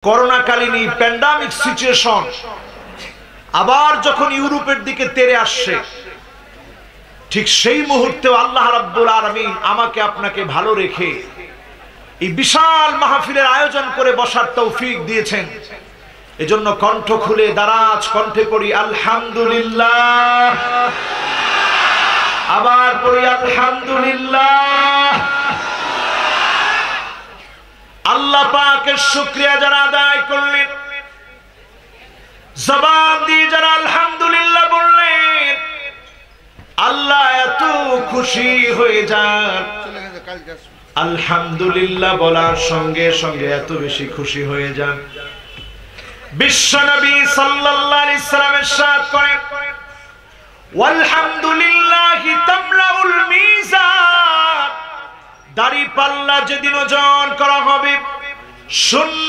করোনাকালীন এই pandemic situation আবার যখন ইউরোপের দিকে তেড়ে আসছে, ঠিক সেই মুহূর্তে আল্লাহ রাব্বুল আলামিন আমাকে আপনাকে ভালো রেখে এই বিশাল মাহফিলের আয়োজন করে বসার তৌফিক দিয়েছেন। এজন্য কণ্ঠ খুলে দারাজ কণ্ঠে পড়ি আলহামদুলিল্লাহ, আবার পড়ি আলহামদুলিল্লাহ। আল্লাহ পাকের শুকরিয়া যারা আদায় করলেন, জবান দিয়ে যারা আলহামদুলিল্লাহ বললেন, আল্লাহ এত খুশি হয়ে যান। আলহামদুলিল্লাহ বলার সঙ্গে সঙ্গে এত বেশি খুশি হয়ে যান, বিশ্বনবী সাল্লাল্লাহু আলাইহি সাল্লাম ইরশাদ করেন, ওয়ালহামদুলিল্লাহি তামলাউল মিজান। দাড়ি পাল্লা যেদিন ওজন করা হবে, শূন্য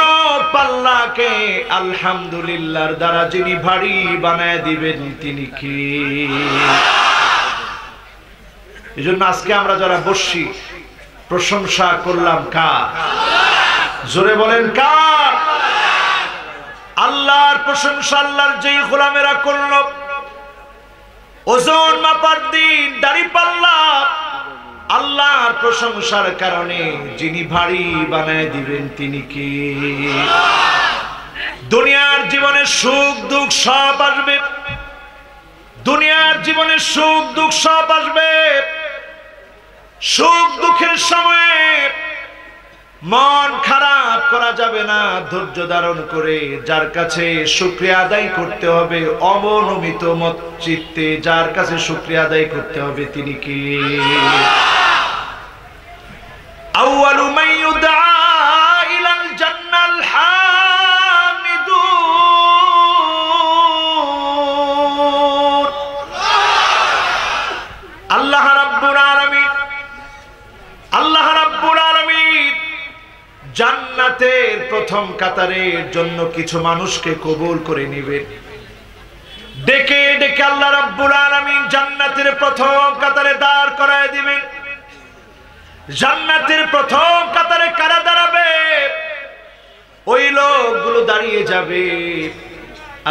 পাল্লাকে আলহামদুলিল্লাহর দ্বারা যিনি ভারী বানায় দিবেন তিনি কি? এজন্য আজকে আমরা যারা বসছি প্রশংসা করলাম কার? জোরে বলেন কার? আল্লাহর প্রশংসা আল্লাহর যেই গোলামেরা করল। ওজন মাপার দিন দাড়ি পাল্লা আল্লাহর প্রশংসার কারণে যিনি ভারী বানায় দিবেন তিনি কি? দুনিয়ার জীবনে সুখ দুঃখ সব আসবে, দুনিয়ার জীবনে সুখ দুঃখ সব আসবে। সুখ দুঃখের সময়ে মন খারাপ করা যাবে না, ধৈর্য ধারণ করে যার কাছে শুকরিয়া আদায় করতে হবে, অবনমিত মত চিত্তে যার কাছে শুকরিয়া আদায় করতে হবে তিনি কি? আউয়ালু মান ইউদা ইলাল জান্নাল হামিদুন। আল্লাহ রাব্বুল আলামিন, আল্লাহ রাব্বুল আলামিন জান্নাতের প্রথম কাতারের জন্য কিছু মানুষকে কবুল করে নেবেন। ডেকে ডেকে আল্লাহ রাব্বুল আলামিন জান্নাতের প্রথম কাতারে দাঁড় করায় দিবেন। জান্নাতের প্রথম কাতারে কারা দাঁড়াবে? ওই লোকগুলো দাঁড়িয়ে যাবে,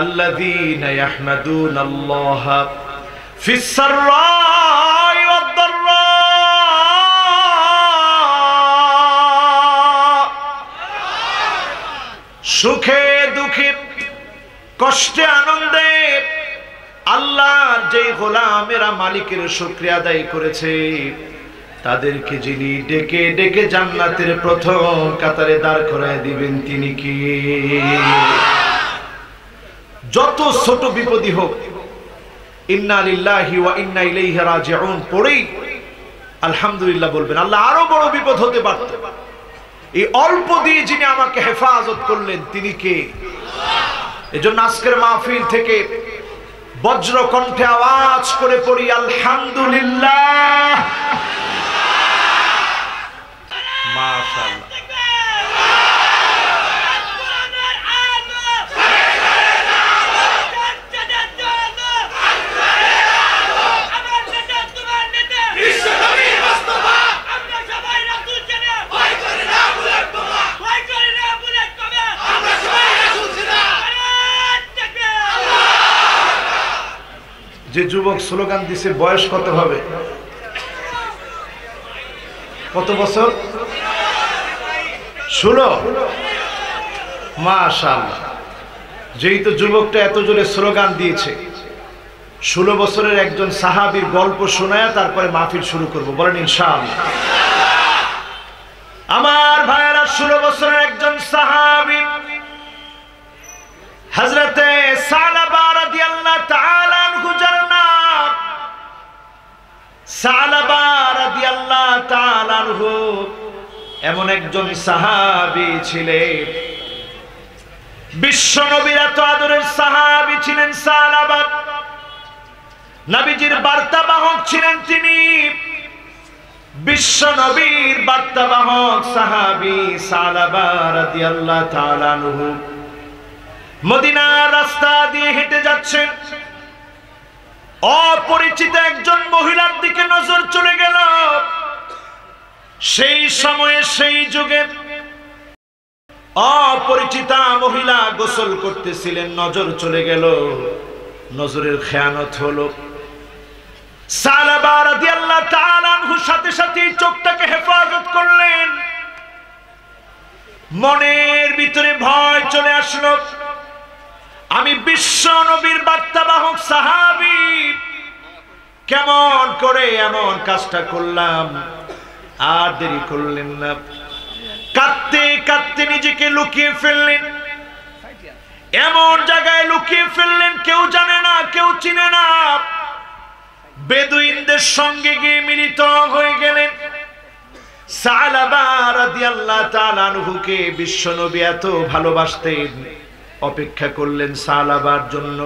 আল্লাযীনা ইয়াহমাদুনাল্লাহ ফিস সাররাই ওয়াদ দাররা। সুখে দুঃখে কষ্টে আনন্দে আল্লাহর যে গোলামেরা মালিকের শুকরিয়া আদায় করেছে, তাদেরকে যিনি ডেকে ডেকে জান্নাতের প্রথম কাতারে দাঁড় করায় দিবেন তিনি কি? যত ছোট বিপদই হোক, ইন্না লিল্লাহি ওয়া ইন্না ইলাইহি রাজিউন পড়েই আলহামদুলিল্লাহ বলবেন। আল্লাহ আরো বড় বিপদ হতে পারত, এই অল্প দিয়ে যিনি আমাকে হেফাজত করলেন তিনি কে? এজন্য আজকের মাহফিল থেকে বজ্র কণ্ঠে আওয়াজ করে পড়ি আলহামদুলিল্লাহ। মাশাআল্লাহ। যে যুবক স্লোগান দিছে বয়স কত হবে? কত বছর? 16। মাশাআল্লাহ। যেই তো যুবকটা এত জোরে স্লোগান দিয়েছে, 16 বছরের একজন সাহাবীর গল্প শোনায়া তারপরে মাহফিল শুরু করব, বলেন ইনশাআল্লাহ। আমার ভাইয়েরা, 16 বছরের একজন সাহাবী হযরতে সালাবা রাদিয়াল্লাহু তাআলা আনহু, যার নাম সালাবা রাদিয়াল্লাহু তাআলা আনহু, এমন একজন সাহাবী ছিলেন, বিশ্ব নবীর এত আদরের সাহাবী ছিলেন সালাবা। নবীজির বার্তাবাহক ছিলেন তিনি, বিশ্ব নবীর বার্তাবাহক সাহাবী সালাবা রাদিয়াল্লাহু তাআলা আনহু মদিনার রাস্তা দিয়ে হেঁটে যাচ্ছেন। অপরিচিত একজন মহিলার দিকে নজর চলে গেল। সেই সময়ে সেই যুগে অপরিচিতা মহিলা গোসল করতেছিলেন, নজর চলে গেল, নজরের খেয়ানত হলো। সালাবা রাদিয়াল্লাহু তাআলা আনহু সাথে সাথে চোখটাকে হেফাজত করলেন। মনের ভিতরে ভয় চলে আসলো, আমি বিশ্ব নবীর বার্তাবাহক সাহাবী, কেমন করে এমন কাজটা করলাম। আর দেরি করলেন না, কাঁদতে কাঁদতে নিজেকে লুকিয়ে ফেললেন। এমন জায়গায় লুকিয়ে ফেললেন কেউ জানে না, কেউ চিনে না। বেদুইনদের সঙ্গে গিয়ে মিলিত হয়ে গেলেন। সালাবা রাদিয়াল্লাহু তাআলা আনহুকে বিশ্বনবী এত ভালোবাসতেন, অপেক্ষা করলেন সালাবার জন্য।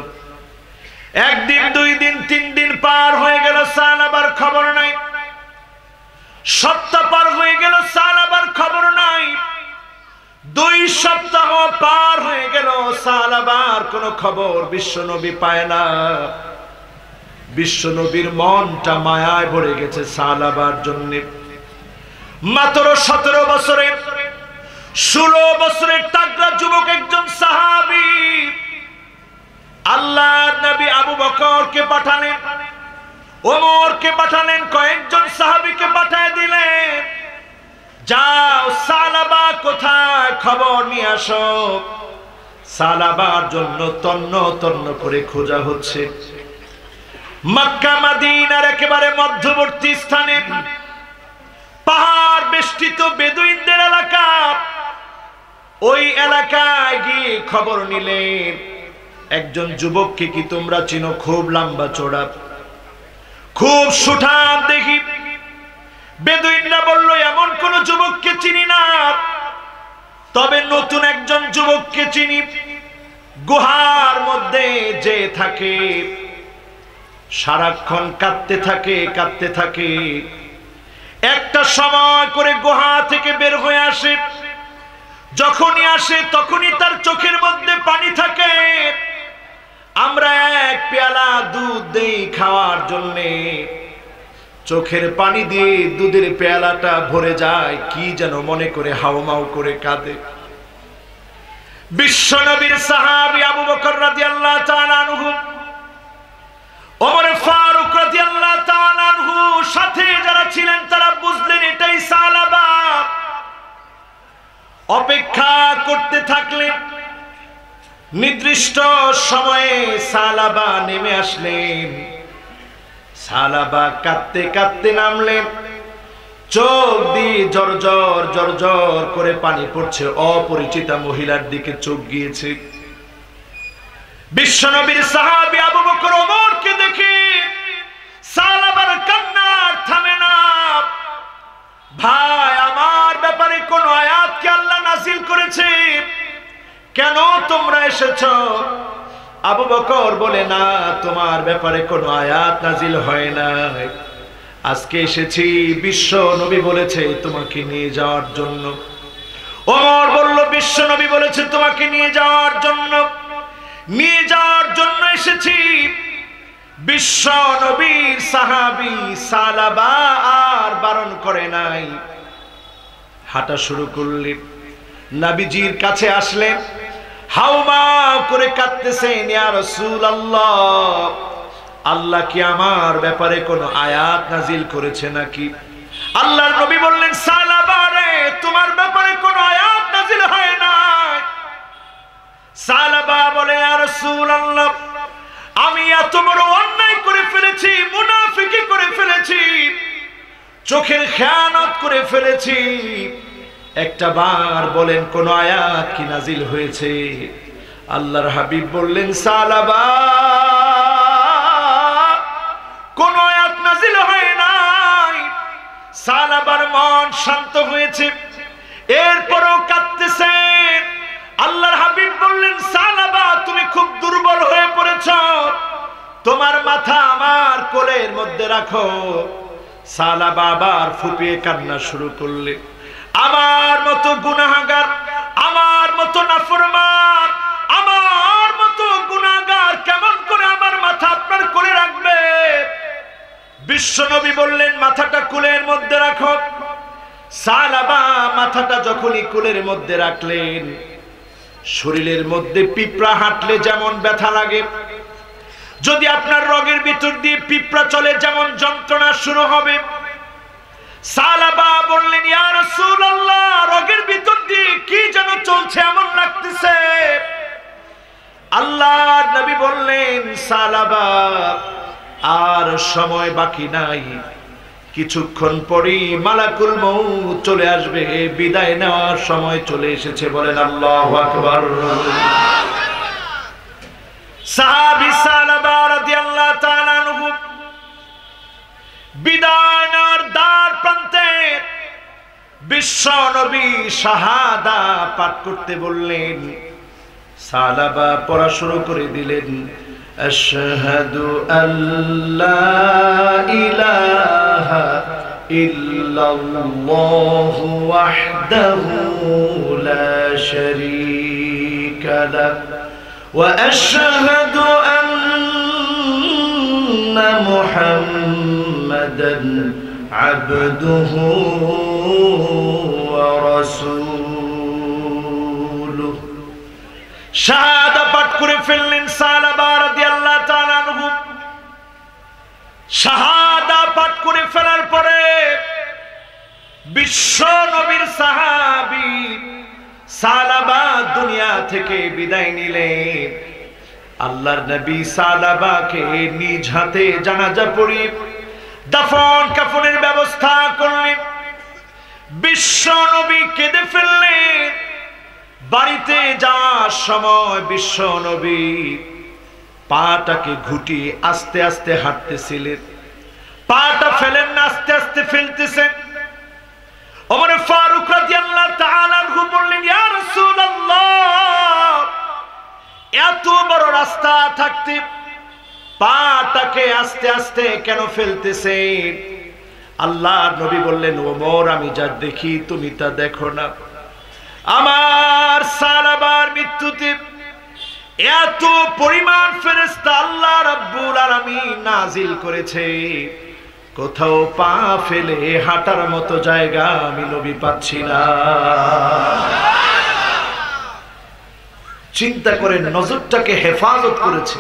একদিন, 2 দিন, 3 দিন পার হয়ে গেল, সালাবার খবর নাই। সপ্তাহ পার হয়ে গেল, সালাবার খবর নাই। 2 সপ্তাহ পার হয়ে গেল, সালাবার কোনো খবর বিশ্বনবী পায় না। বিশ্বনবীর মনটা মায়ায় ভরে গেছে সালাবার জন্য। মাত্র 17 বছরে, 16 বছরের তাগড়া যুবক একজন সাহাবী আল্লাহর নবী আবু বকরকে পাঠালেন, ওমরকে পাঠালেন, কয়েকজন সাহাবীকে পাঠিয়ে দিলেন, যাও সালাবা কোথায় খবর নিয়ে আসো। সালাবার জন্য তন্ন তন্ন করে খোঁজা হচ্ছে। মক্কা মদিনার একেবারে মধ্যবর্তী স্থানে পাহাড় বেষ্টিত বেদুইনদের এলাকা, ওই এলাকায় গিয়ে খবর নিলেন। একজন যুবককে কি তোমরা চিনো? খুব লম্বা চওড়া, খুব সুঠাম দেখি। বেদুইনরা বলল, এমন কোন যুবককে চিনি না, তবে নতুন একজন যুবককে চিনি। গুহার মধ্যে যে থাকে, সারাক্ষণ কাঁদতে থাকে, কাঁদতে থাকে। একটা সময় করে গুহা থেকে বের হয়ে আসে, যখনই আসে তখনই তার চোখের মধ্যে পানি থাকে। আমরা 1 পেয়ালা দুধ দেই খাওয়ার জন্যে, চোখের পানি দিয়ে দুধের পেয়ালাটা ভরে যায়, কি যেন মনে করে হাউমাউ করে কাঁদে। বিশ্বনবীর সাহাবী আবু বকর রাদিয়াল্লাহু তাআলা আনহু, ওমর ফারুক রাদিয়াল্লাহু তাআলা আনহু সাথে যারা ছিলেন তারা বুঝলেন এটাই সালাবা। অপেক্ষা করতে থাকলেন। নির্দিষ্ট সময়ে সালাবা নেমে আসলেন। সালাবা কাঁদতে কাঁদতে নামলেন, চোখ দিয়ে জর্জর জর্জর করে পানি পড়ছে। অপরিচিতা মহিলার দিকে চোখ গিয়েছে। বিশ্বনবীর সাহাবী আবু বকর ওমরকে দেখে সালাবার কান্না থামে না। ভাই, আমার ব্যাপারে কোন আয়াত কি আল্লাহ নাযিল করেছে? কেন তোমরা এসেছো? আবু বকর বলে, না, তোমার ব্যাপারে কোনো আয়াত নাযিল হয় না, আজকে এসেছি বিশ্ব নবী বলেছে তোমাকে নিয়ে যাওয়ার জন্য। ওমর বলল, বিশ্ব নবী বলেছে তোমাকে নিয়ে যাওয়ার জন্য, নিয়ে যাওয়ার জন্য এসেছি। বিশ্ব নবীর সাহাবী সালাবা আর বারণ করে নাই, হাঁটা শুরু করলেন। নবীজির কাছে আসলেন, হাউমাউ করে কাঁদতেছেন, ইয়া রাসূলুল্লাহ, আল্লাহ কি আমার ব্যাপারে কোনো আয়াত নাযিল করেছে নাকি? আল্লাহর নবী বললেন, সালাবা রে, তোমার ব্যাপারে কোনো আয়াত নাযিল হয় না। সালাবা বলে, ইয়া রাসূলুল্লাহ, আমি এত বড় অন্যায় করে ফেলেছি, মুনাফিকি করে ফেলেছি, চোখের খেয়ানত করে ফেলেছি, একটা বার বলেন কোন আয়াত কি নাযিল হয়েছে? আল্লাহর হাবিব বললেন, সালাবা, কোন আয়াত নাযিল হয় নাই। সালাবার মন শান্ত হয়েছে, এরপরও কাঁদতেছেন। আল্লাহর হাবিব বললেন, সালাবা, তুমি খুব দুর্বল হয়ে পড়েছ, তোমার মাথা আমার কোলের মধ্যে রাখো। সালাবা আবার ফুপিয়ে কান্না শুরু করলে, আমার মতো গুনাহগার, আমার মতো নাফরমান, আমার মতো গুনাহগার কেমন করে আমার মাথা আপনার কোলে রাখবে? বিশ্বনবী বললেন, মাথাটা কোলের মধ্যে রাখো। সালাবা মাথাটা যখনই কোলের মধ্যে রাখলেন, শরীরের মধ্যে পিঁপড়া হাঁটলে যেমন ব্যথা লাগে, যদি আপনার রগের ভিতর দিয়ে পিঁপড়া চলে যেমন যন্ত্রণা শুরু হবে। সালাবা বললেন, ইয়া রাসূলুল্লাহ, রগের ভিতর দিয়ে কি যেন চলছে এমন লাগতেছে। আল্লাহর নবী বললেন, সালাবা, আর সময় বাকি নাই, কিছুক্ষণ পরেই মালাকুল মউত চলে আসবে, বিদায় নেওয়ার সময় চলে এসেছে। বলেন আল্লাহু আকবার। সাহাবী সালাবা রাদিয়াল্লাহু তাআলা আনহু বিদায় নেওয়ার দ্বার প্রান্তে বিশ্ব নবী শাহাদা পাঠ করতে বললেন। সালাবা পড়া শুরু করে দিলেন, আশহাদু আল্লা ইলাহা ইল্লাল্লাহু ওয়াহদাহু লা শারীকা লাহু ওয়া আশহাদু আন্না মুহাম্মাদান আবদুহু ওয়া রাসূলুহু। শাহাদা পাঠ করে ফেললেন সালাবা রাদিয়াল্লাহু তাআলা আনহু। শাহাদা পাঠ করে ফেলার পরে বিশ্ব নবীর সাহাবী সালাবা দুনিয়া থেকে বিদায় নিলেন। আল্লাহর নবী সালাবাকে নিজ হাতে জানাজা পড়িয়ে দাফন কাফনের ব্যবস্থা করলেন। বিশ্ব নবী কেঁদে ফেললেন। বাড়িতে যাওয়ার সময় বিশ্ব নবী পাটাকে ঘুটিয়ে আস্তে আস্তে হাঁটতেছিলেন। পাটা ফেলেন না, আস্তে আস্তে ফেলতেছেন। ওমর ফারুক রাদিয়াল্লাহু তাআলা আনহু বললেন, ইয়া রাসূলুল্লাহ, এত বড় রাস্তা থাকতে পাটাকে আস্তে আস্তে কেন ফেলতেছেন? আল্লাহর নবী বললেন, ওমর, আমি যা দেখি তুমি তা দেখো না। আমার সালাবার মৃত্যুতে এত পরিমাণ ফেরেশতা আল্লাহ রাব্বুল আলামিন নাজিল করেছে, কোথাও পা ফেলে হাঁটার মতো জায়গা আমি নবী পাচ্ছি না। চিন্তা করেন, নজরটাকে হেফাজত করেছে,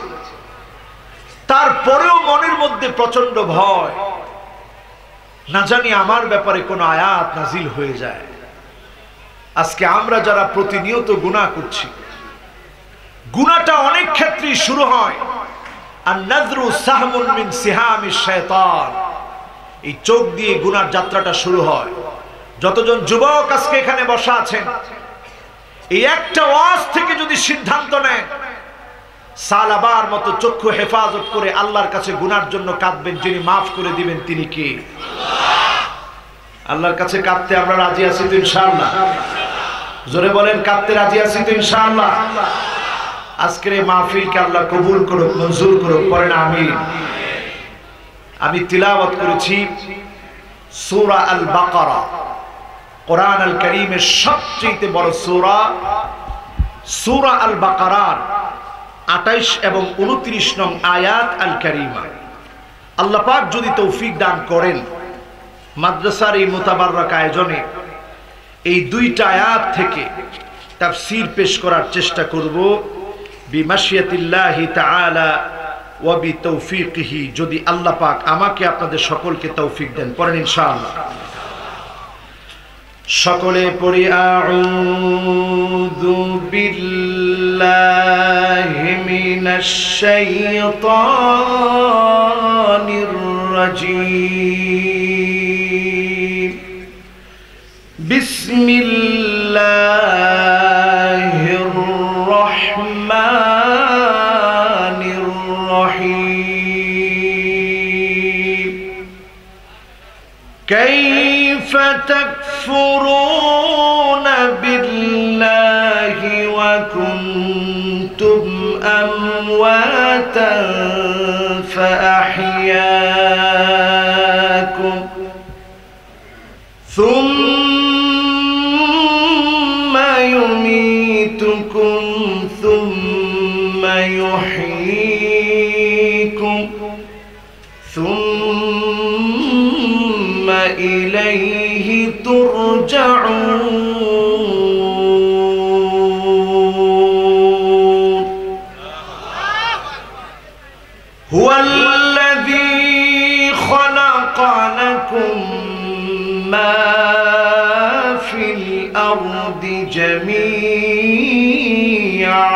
তারপরেও মনের মধ্যে প্রচন্ড ভয়, না জানি আমার ব্যাপারে কোনো আয়াত নাজিল হয়ে যায়। আজকে আমরা যারা প্রতিনিয়ত গুনাহ করছি, গুনাহটা অনেক ক্ষেত্রেই শুরু হয় আর নাযরু সাহমুন মিন সিহামিশ শায়তান, এই চোখ দিয়ে গুনার যাত্রাটা শুরু হয়। যতজন যুবক আজকে এখানে বসা আছেন, এই একটা ওয়াজ থেকে যদি সিদ্ধান্ত নেন সালাবার মতো চক্ষু হেফাজত করে আল্লাহর কাছে গুনার জন্য কাঁদবেন, যিনি মাফ করে দিবেন তিনি কে? আল্লাহর কাছে কাঁদতে আমরা রাজি আছি তো ইনশাআল্লাহ? জোরে বলেন, কাঁদতে রাজি আছি তো ইনশাআল্লাহ? আজকের এই মাহফিলকে আল্লাহ কবুল করুক, মঞ্জুর করুক, পড়েন আমিন। আমি তিলাওয়াত করেছি সূরা আল বাকারা, কোরআন আল কারীমের সবচেয়ে বড় সূরা। সূরা আল বাকারার 28 এবং 29 নং আয়াত আল কারীমা। আল্লাহ পাক যদি তৌফিক দান করেন, মাদ্রাসার এই মুতাবাররক আয়োজনে এই দুইটা আয়াত থেকে তাফসীর পেশ করার চেষ্টা করব বিমাশিয়াতিল্লাহি তাআলা ওয়া বিতৌফিকিহি, যদি আল্লাহ পাক আমাকে আপনাদের সকলকে তৌফিক দেন। পড়েন ইনশাআল্লাহ। সকলে পড়ি, আউযু বিল্লাহি মিনাশ শাইতানির রাজীম, বিসমিল্লাহির রহমানির রহিম। কাইফা তাকফুরুনা বিল্লাহি ওয়া কুনতুম আমওয়াতান ফাআহইয়াকুম থুম্মা ইউমীতুকুম থুম্মা ইউহয়ীকুম থুম্মা ইলাইহি তুরজাউন। جميعا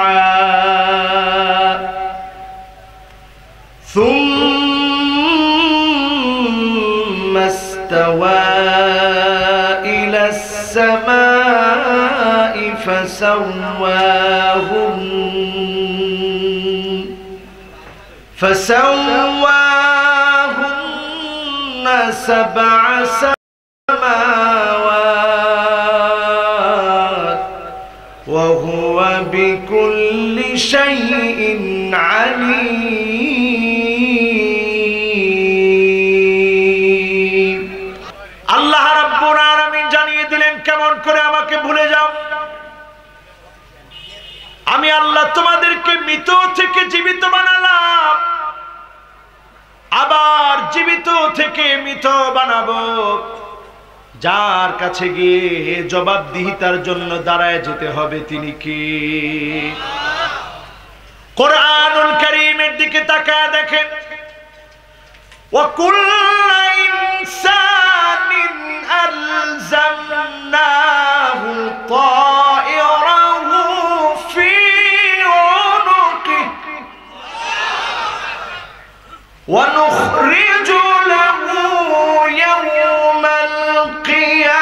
ثم استوى إلى السماء فسواهن سبع سماوات وهو بكل شيء عليم আল্লাহ রাব্বুল আলামিন জানিয়ে দিলেন কেমন করে আমাকে ভুলে যাও। আমি আল্লাহ তোমাদেরকে মৃত থেকে জীবিত বানালাম, আবার জীবিত থেকে মৃত বানাবো। যার কাছে গিয়ে জবাবদিহিতার জন্য দাঁড়ায় যেতে হবে তিনি কি? কোরআনুল কারীমের দিকে তাকায় দেখেন, ওয়া কুল্লু ইনসানিন আলজামনাহু তায়রাহু ফি উনুকিহি ওয়া নুখরিজু লাহু ইয়াওমাল কিয়ামাহ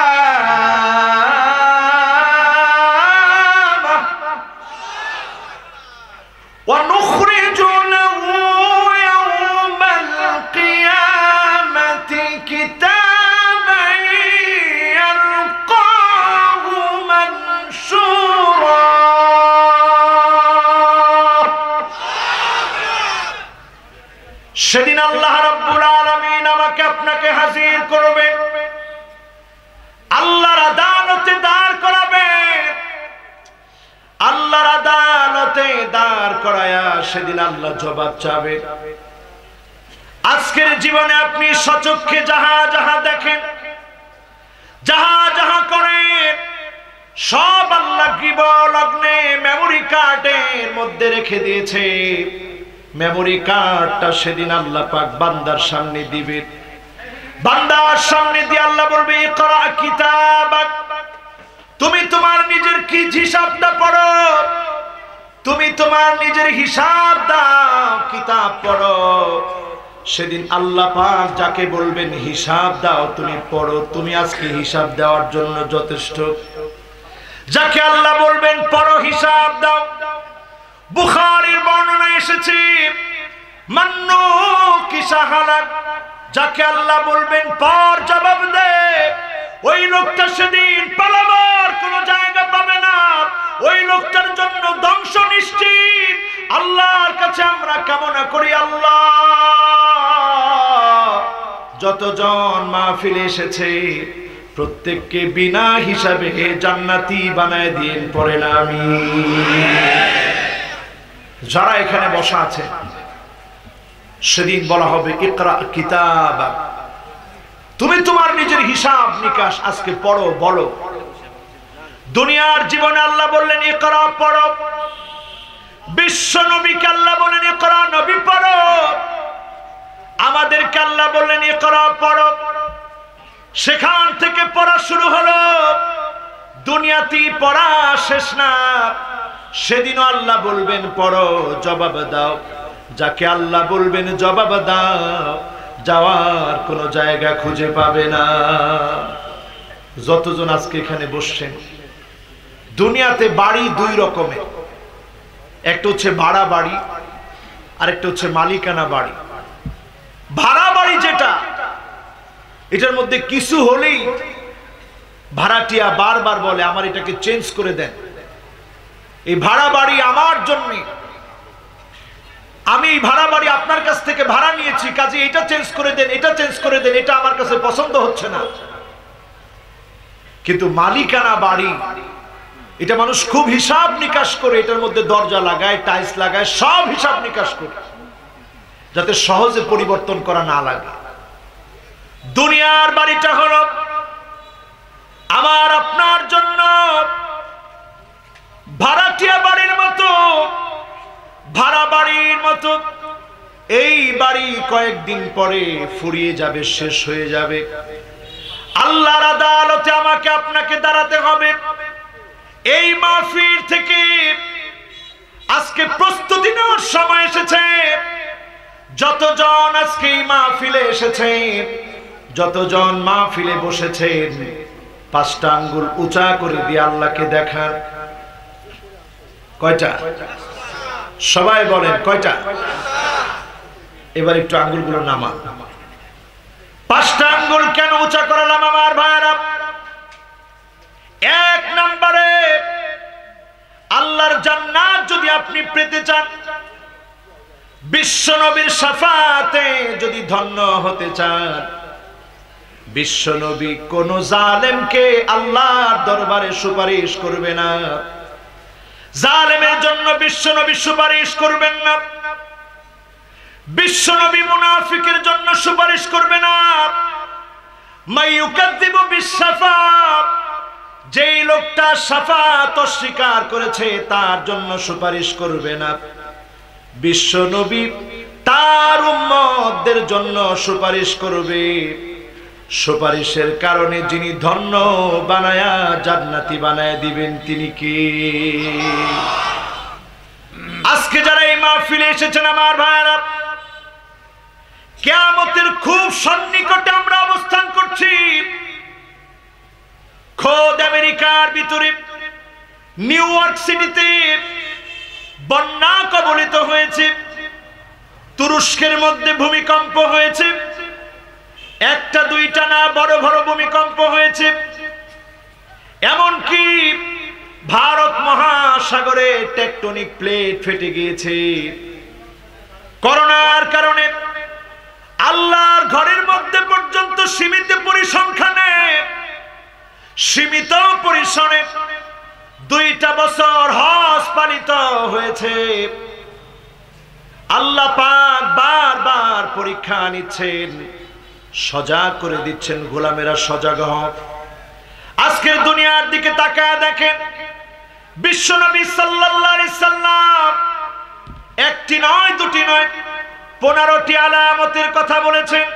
ওয়া নুখরিজু লাহু ইয়াওমাল কিয়ামাতি কিতাবান ইয়ালকাহু মানশুরা। সেদিন আল্লাহ রাব্বুল আলামিন আমাকে আপনাকে হাজির করবে, আল্লাহর আদালতে দাঁড় করাবে। আল্লাহর আদালতে দাঁড় করায়া সেদিন আল্লাহ জবাব চাবে। আজকের জীবনে আপনি সচক্ষে যাহা যাহা দেখেন, যাহা যাহা করেন, সব আল্লাহ গৃহ লগ্নে মেমোরি কার্ডের মধ্যে রেখে দিয়েছে। মেমোরি কার্ডটা সেদিন আল্লাহ পাক বান্দার সামনে দিবে। বান্দার সামনে দিয়ে আল্লাহ বলবে, ইকরা কিতাবাক, তুমি তোমার নিজের কি হিসাবটা পড়ো, তুমি তোমার নিজের হিসাব দাও, কিতাব পড়ো। সেদিন আল্লাহ পাক যাকে বলবেন হিসাব দাও, তুমি পড়ো, তুমি আজকে হিসাব দেওয়ার জন্য যথেষ্ট। যাকে আল্লাহ বলবেন পড়ো, হিসাব দাও, বুখারীর বর্ণনা এসেছে মান্নু কিসা হালাক, যাকে আল্লাহ বলবেন পর জবাব দে, ওই লোকটা সেদিন পালাবার কোনো জায়গা পাবে না, ওই লোকটার জন্য ধ্বংস নিশ্চিত। আল্লাহর কাছে আমরা কামনা করি, আল্লাহ যতজন মাহফিলে এসেছে প্রত্যেককে বিনা হিসাবে জান্নাতি বানায় দিন, পড়েন আমিন। যারা এখানে বসা আছে সেদিন বলা হবে, ইকরা কিতাবাক, তুমি তোমার নিজের হিসাব নিকাশ আজকে পড়ো, বলো। দুনিয়ার জীবনে আল্লাহ বললেন ইকরা, পড়ো। বিশ্ব নবীকে আল্লাহ বললেন ইকরা, নবী পড়ো। আমাদেরকে আল্লাহ বললেন ইকরা, পড়ো। সেখান থেকে পড়া শুরু হলো, দুনিয়াতেই পড়া শেষ না। সেদিনও আল্লাহ বলবেন পড়ো, জবাব দাও। যাকে আল্লাহ বলবেন জবাব দাও, যাওয়ার কোনো জায়গা খুঁজে পাবে না। যতজন আজকে এখানে বসছেন, দুনিয়াতে বাড়ি দুই রকমের, একটা হচ্ছে ভাড়া বাড়ি আর একটা হচ্ছে মালিকানা বাড়ি। ভাড়া বাড়ি যেটা, এটার মধ্যে কিছু হলেই ভাড়াটিয়া বারবার বলে আমার এটাকে চেঞ্জ করে দেন, এই ভাড়া বাড়ি আমার জন্য, আমি এই ভাড়া বাড়ি আপনার কাছ থেকে ভাড়া নিয়েছি, কাজে এটা চেঞ্জ করে দেন, এটা চেঞ্জ করে দেন, এটা আমার কাছে পছন্দ হচ্ছে না। কিন্তু মালিকানা বাড়ি, এটা মানুষ খুব হিসাব নিকাশ করে, এটার মধ্যে দরজা লাগায়, টাইলস লাগায়, সব হিসাব নিকাশ করে, যাতে সহজে পরিবর্তন করা না লাগে। দুনিয়ার বাড়িটা হলো আমার আপনার জন্য ভাড়াটিয়া বাড়ির মতো, ভাড়া বাড়ির মতো। এই বাড়ি কয়েকদিন পরে ফুরিয়ে যাবে, শেষ হয়ে যাবে। আল্লাহর আদালতে আমাকে আপনাকে দাঁড়াতে হবে। এই মাহফিল থেকে আজকে প্রস্তুতি নেওয়ার সময় এসেছে। যতজন আজকে এই মাহফিলে এসেছে, যতজন মাহফিলে বসেছেন, 5টা আঙ্গুল উঁচা করে দিয়ে আল্লাহকে দেখান। কয়টা? সবাই বলেন কয়টা? এবার একটু আঙ্গুলগুলো নামা। 5টা আঙ্গুল কেন উঁচা করালাম আমার ভাইরা? 1 নম্বরে, আল্লাহর জান্নাত যদি আপনি পেতে চান, বিশ্ব নবীর শাফাতে যদি ধন্য হতে চান, বিশ্ব নবী কোন জালেমকে আল্লাহর দরবারে সুপারিশ করবে না। জালেমের জন্য বিশ্ব নবী সুপারিশ করবেন না। বিশ্ব নবী মুনাফিকের জন্য সুপারিশ করবে না। মাইয়ুকাযযিবু বিশ-শাফাআত, যেই লোকটা শাফাত অস্বীকার করেছে তার জন্য সুপারিশ করবে না। বিশ্ব নবী তার উম্মতদের জন্য সুপারিশ করবে। সুপারিশের কারণে যিনি ধন্য বানায়া জান্নাতি বানায়া দিবেন তিনি কে? আজকে যারা এই মাহফিলে এসেছেন আমার ভাইরা, কিয়ামতের খুব সন্নিকটে আমরা অবস্থান করছি। খোদ আমেরিকার ভিতরে নিউ ইয়র্ক সিটিতে বন্যা কবলিত হয়েছে, তুরস্কের মধ্যে ভূমিকম্প হয়েছে, 1টা 2টা না, বড় বড় ভূমিকম্প হয়েছে। এমনকি ভারত মহাসাগরে টেকটনিক প্লেট ফেটে গিয়েছে। করোনার কারণে আল্লাহর ঘরের মধ্যে পর্যন্ত সীমিত পরিসংখ্যানে, সীমিত পরিসরে 2টা বছর হজ পালিত হয়েছে। আল্লাহ পাক বারবার পরীক্ষা নিচ্ছেন, সজাগ করে দিচ্ছেন, গোলামেরা সজাগ হও। আজকের দুনিয়ার দিকে তাকায় দেখেন, বিশ্বনবী সাল্লাল্লাহু আলাইহি সাল্লাম 1টি নয় 2টি নয় 15টি আলামতের কথা বলেছেন।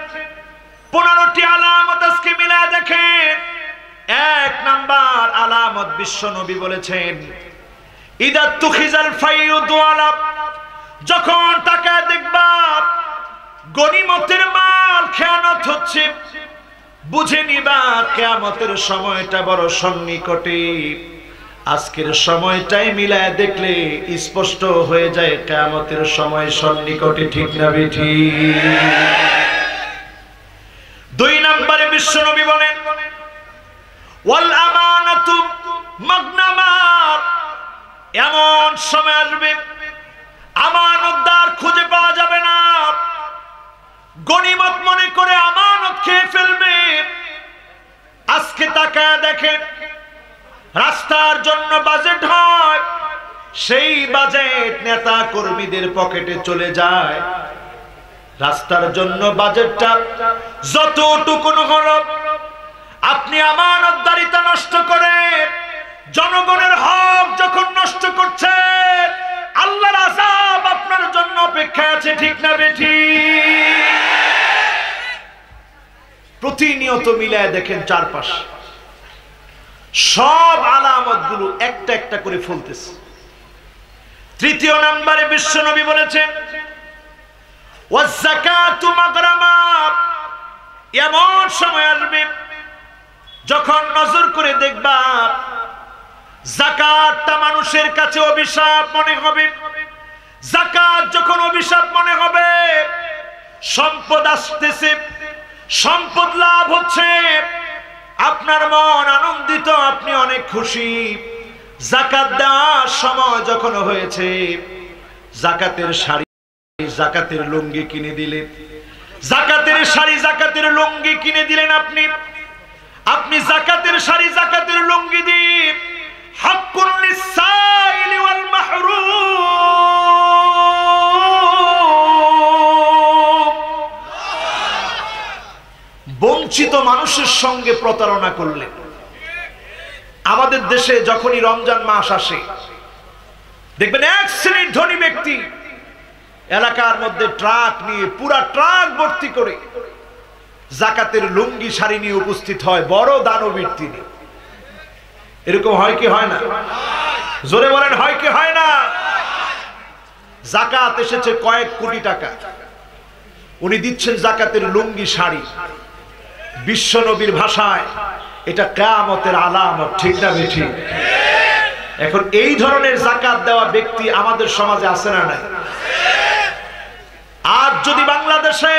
15টি আলামত আজকে মিলায় দেখেন। 1 নাম্বার আলামত বিশ্বনবী বলেছেন, ইদা তুখিজাল ফাইয়ুদু আলা, যখন তাকায় দেখবা গনিমতের মাল খেয়ানত হচ্ছে, বুঝে নিবা কিয়ামতের সময়টা বড় সন্নিকটে। আজকের সময়টাই মিলায় দেখলে স্পষ্ট হয়ে যায় কিয়ামতের সময় সন্নিকটে, ঠিক না বেঠিক? 2 নম্বরে বিশ্বনবী বলেন, ওয়াল আমানাতু মাগনামাত, এমন সময় আসবে আমানতদার খুঁজে পাওয়া যাবে না। গনিমত মনে করে আমানত খেয়ে ফেলবে। আজকে তাকায় দেখেন, রাস্তার জন্য বাজেট হয়, সেই বাজেট নেতা কর্মীদের পকেটে চলে যায়। রাস্তার জন্য বাজেটটা যতটুকু হলো, আপনি আমানতদারিতা নষ্ট করে জনগণের হক যখন নষ্ট করছেন, আল্লাহর আযাব আপনার জন্য অপেক্ষায় আছে, ঠিক না বেঠিক? প্রতিনিয়ত মিলায় দেখেন চারপাশ, সব আলামতগুলো একটা একটা করে ফলতেছে। 3য় নম্বরে বিশ্বনবী বলেছেন, ওয়াজ যাকাতু মাগরামাত, এমন সময় আসবে যখন নজর করে দেখবা যাকাতটা মানুষের কাছে অভিশাপ মনে হবে। যাকাত যখন অভিশাপ মনে হবে, সম্পদ আসতেছে, সম্পদ লাভ হচ্ছে, আপনার মন আনন্দিত, আপনি অনেক খুশি। যাকাত দেওয়ার সময় যখন হয়েছে, যাকাতের শাড়ি, যাকাতের লুঙ্গি কিনে দিলেন, যাকাতের শাড়ি, যাকাতের লুঙ্গি কিনে দিলেন। আপনি যাকাতের শাড়ি, যাকাতের লুঙ্গি দিয়ে হাক্কুল লিসাইলি ওয়াল মাহরুম, বঞ্চিত মানুষের সঙ্গে প্রতারণা করলেন। আমাদের দেশে যখনই রমজান মাস আসে, দেখবেন 1 শ্রেণীর ধনী ব্যক্তি এলাকার মধ্যে ট্রাক নিয়ে, পুরা ট্রাক ভর্তি করে যাকাতের লুঙ্গি শাড়ি নিয়ে উপস্থিত হয়, বড় দানবীর তিনি। এরকম হয় কি হয় না? জোরে বলেন, হয় কি হয় না? যাকাত এসেছে কয়েক কোটি টাকা, উনি দিচ্ছেন যাকাতের লুঙ্গি শাড়ি। বিশ্ব নবীর ভাষায় এটা কিয়ামতের আলামত, ঠিক না বেঠি? এখন এই ধরনের যাকাত দেওয়া ব্যক্তি আমাদের সমাজে আছে না নাই? আজ যদি বাংলাদেশে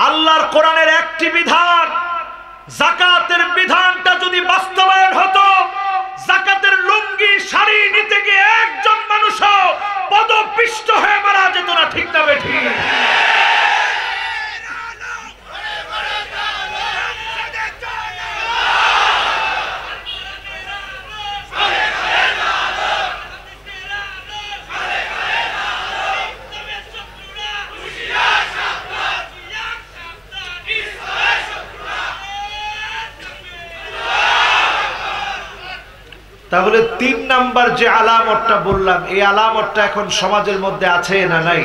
আল্লাহর কোরআনের একটি বিধান, যাকাতের বিধানটা যদি বাস্তবায়ন হতো, যাকাতের লুঙ্গি শাড়ি নিতে গিয়ে একজন মানুষও পদপিষ্ট হয়ে মারা যেত না, ঠিক না বেঠি? তাহলে ৩ নাম্বার যে আলামতটা বললাম, এই আলামতটা এখন সমাজের মধ্যে আছে না নাই?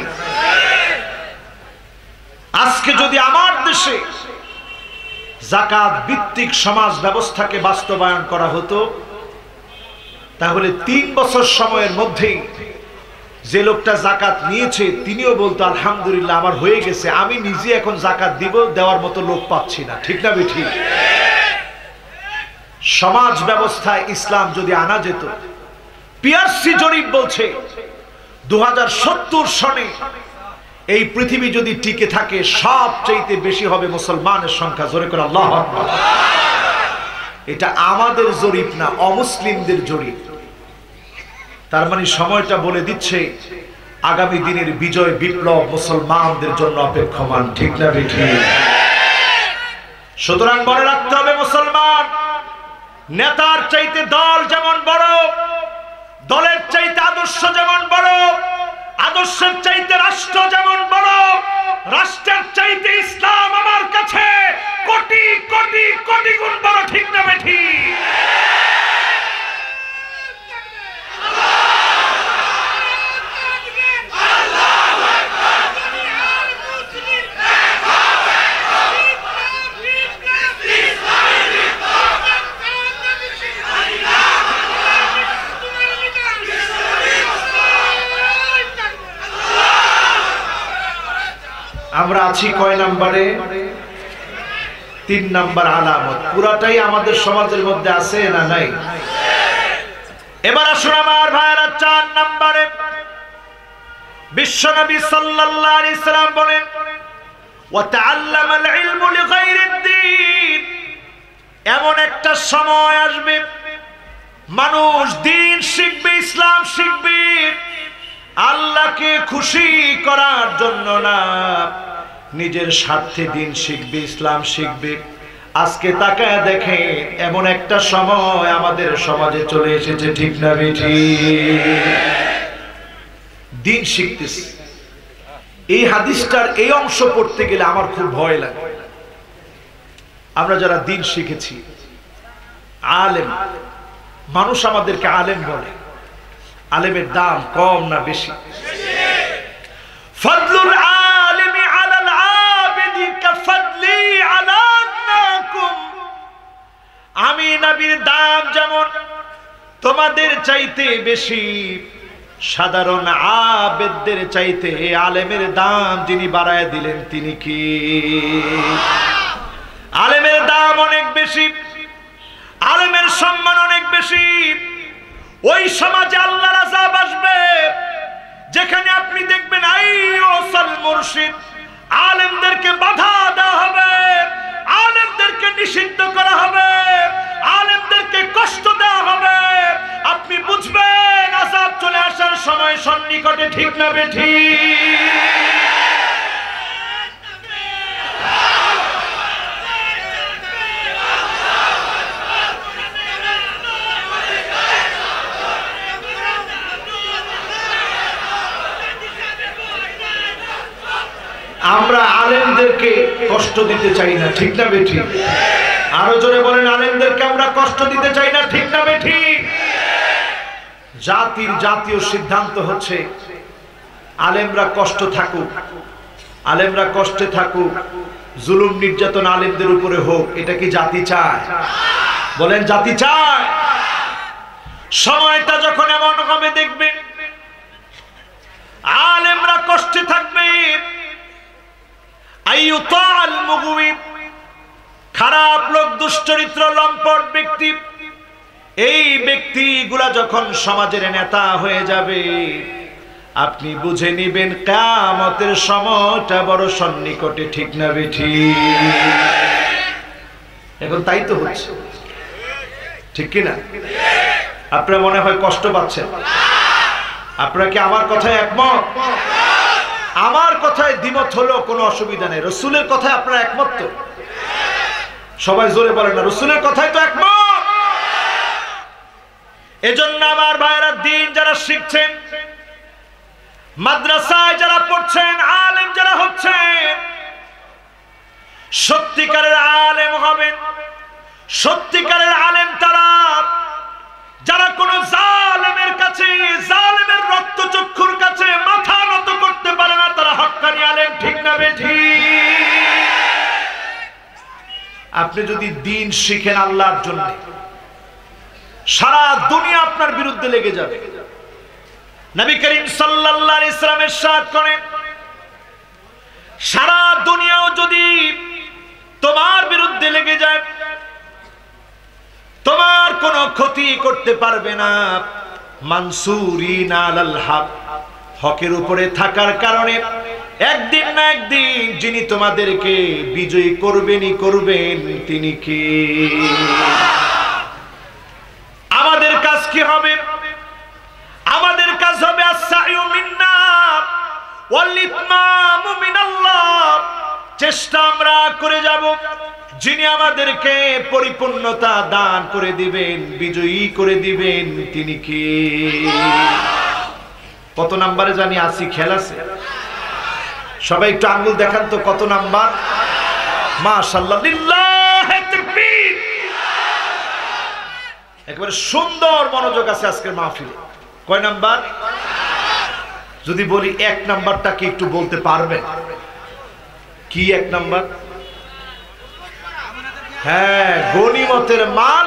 আজকে যদি আমার দেশে যাকাত ভিত্তিক সমাজ ব্যবস্থাকে বাস্তবায়ন করা হতো, তাহলে ৩ বছর সময়ের মধ্যেই যে লোকটা যাকাত নিয়েছে তিনিও বলতো আলহামদুলিল্লাহ আমার হয়ে গেছে, আমি নিজে এখন যাকাত দিব, দেওয়ার মতো লোক পাচ্ছি না, ঠিক না বেঠি? সমাজ ব্যবস্থায় ইসলাম যদি আনা যেত, পিআরসি জরিপ বলছে 2070 সনে এই পৃথিবী যদি টিকে থাকে সবচাইতে বেশি হবে মুসলমানের সংখ্যা। জোরে করে আল্লাহু আকবার। এটা আমাদের জরিপ না, অমুসলিমদের জরিপ। তার মানে সময়টা বলে দিচ্ছে আগামী দিনের বিজয় বিপ্লব মুসলমানদের জন্য অপেক্ষমান, ঠিক না বেঠি? সুতরাং মনে রাখতে হবে, মুসলমান নেতার চাইতে দল যেমন বড়, দলের চাইতে আদর্শ যেমন বড়, আদর্শের চাইতে রাষ্ট্র যেমন বড়, রাষ্ট্রের চাইতে ইসলাম আমার কাছে কোটি কোটি কোটি গুণ বড়, ঠিক না বেঠি? আমরা আছি কয় নাম্বারে? ৩ নাম্বার আলামত। পুরাটাই আমাদের সমাজের মধ্যে আছে না নাই? এবার আসুন আমার ভাইরা ৪ নাম্বারে। বিশ্বনবী সাল্লাল্লাহু আলাইহি সাল্লাম বলেন, ওয়া তাআল্লামাল ইলমু লিগাইরিদ্দিন। এমন একটা সময় আসবে মানুষ দিন শিখবে, ইসলাম শিখবে আল্লাহকে খুশি করার জন্য না, নিজের স্বার্থে দিন শিখবে, ইসলাম শিখবে। আজকে তাকায় দেখেন এমন একটা সময় আমাদের সমাজে চলে এসেছে, ঠিক না বেঠি? দিন শিখতেছে। এই হাদিসটার এই অংশ পড়তে গেলে আমার খুব ভয় লাগে। আমরা যারা দিন শিখেছি, আলেম, মানুষ আমাদেরকে আলেম বলে, আলেমের দাম কম না বেশি? ফাদলুল আলিমি আলাল আবিদি কাফাদলি আলান্নাকুম। আমি নবীর দাম যেমন তোমাদের চাইতে বেশি, সাধারণ আবেদদের চাইতে আলেমের দাম যিনি বাড়ায় দিলেন তিনি কি? আলেমের দাম অনেক বেশি, আলেমের সম্মান অনেক বেশি। ওই সমাজে আল্লাহর আযাব আসবে যেখানে আপনি দেখবেন আইয়ুসাল মুরশিদ, আলেমদেরকে বাধা দেওয়া হবে, আলেমদেরকে নিষিদ্ধ করা হবে, আলেমদেরকে কষ্ট দেওয়া হবে। আপনি বুঝবেন আযাব চলে আসার সময় সন্নিকটে, ঠিক না বেঠি? আমরা আলেমদেরকে কষ্ট দিতে চাই না, ঠিক না বেঠি? আরো জোরে বলেন, আলেমদেরকে আমরা কষ্ট দিতে চাই না, ঠিক না বেঠি? জাতির জাতীয় সিদ্ধান্ত হচ্ছে আলেমরা কষ্ট থাকুক, আলেমরা কষ্টে থাকুক, জুলুম নির্যাতন আলেমদের উপরে হোক। এটা কি জাতি চায়? বলেন জাতি চায়। সময়টা যখন এমন হবে দেখবেন আলেমরা কষ্টে থাকবে, আইয়ুতাল মুগবি, খারাপ লোক, দুশ্চরিত্র, লম্পট ব্যক্তি, এই ব্যক্তিগুলা যখন সমাজের নেতা হয়ে যাবে, আপনি বুঝে নিবেন কিয়ামতের সময়টা বড় সন্নিকটে। ঠিক না বেঠিক? এখন তাই তো হচ্ছে, ঠিক কিনা? আপনারা মনে হয় কষ্ট পাচ্ছেন। আপনারা কি আমার কথায় একমত? আমার কথায় দ্বিমত হলেও কোনো অসুবিধা নেই। রাসূলের কথায় আপনারা একমত তো? সবাই জোরে বলেন না, রাসূলের কথায় তো একমত। এজন্য আমার ভাইরা, দিন যারা শিখছেন, মাদ্রাসায় যারা পড়ছেন, আলেম যারা হচ্ছেন, সত্যিকারের আলেম হবেন। সত্যিকারের আলেম তারা যারা কোন জালেমের কাছে, জালেমের রক্তচক্ষুর কাছে মাথা নত করতে পারে না, তারা হক্কানি আলেম। ঠিক না বেঠিক? আপনি যদি দিন শিখেন আল্লাহর জন্য, সারা দুনিয়া আপনার বিরুদ্ধে লেগে যাবে। নবী করিম সাল্লাল্লাহু আলাইহি ওয়াসাল্লাম ইরশাদ করেন, সারা দুনিয়াও যদি তোমার বিরুদ্ধে লেগে যায়, তোমার কোনো ক্ষতি করতে পারবে না। মানসুরিন আলাল হক, হকের উপরে থাকার কারণে একদিন না একদিন যিনি তোমাদেরকে বিজয়ী করবেনই করবেন, তিনি কে? আমাদের কাজ কি হবে? আমাদের কাজ হবে আস-সাইয়ু মিন্না ওয়াল ইতমামু মিনাল্লাহ। চেষ্টা আমরা করে যাব, যিনি আমাদেরকে পরিপূর্ণতা দান করে দিবেন, বিজয়ী করে দিবেন, তিনি কে? কত নম্বরে জানি আসি? খেল আছে? সবাই একটু আঙ্গুল দেখান তো, কত নাম্বার? মাশাআল্লাহ, লিল্লাহি তাকবীর। একেবারে সুন্দর মনোযোগ আছে আজকের মাহফিলে। কয় নাম্বার? যদি বলি এক নাম্বারটা কি একটু বলতে পারবেন? কি এক নাম্বার? হ্যাঁ, গনিমতের মাল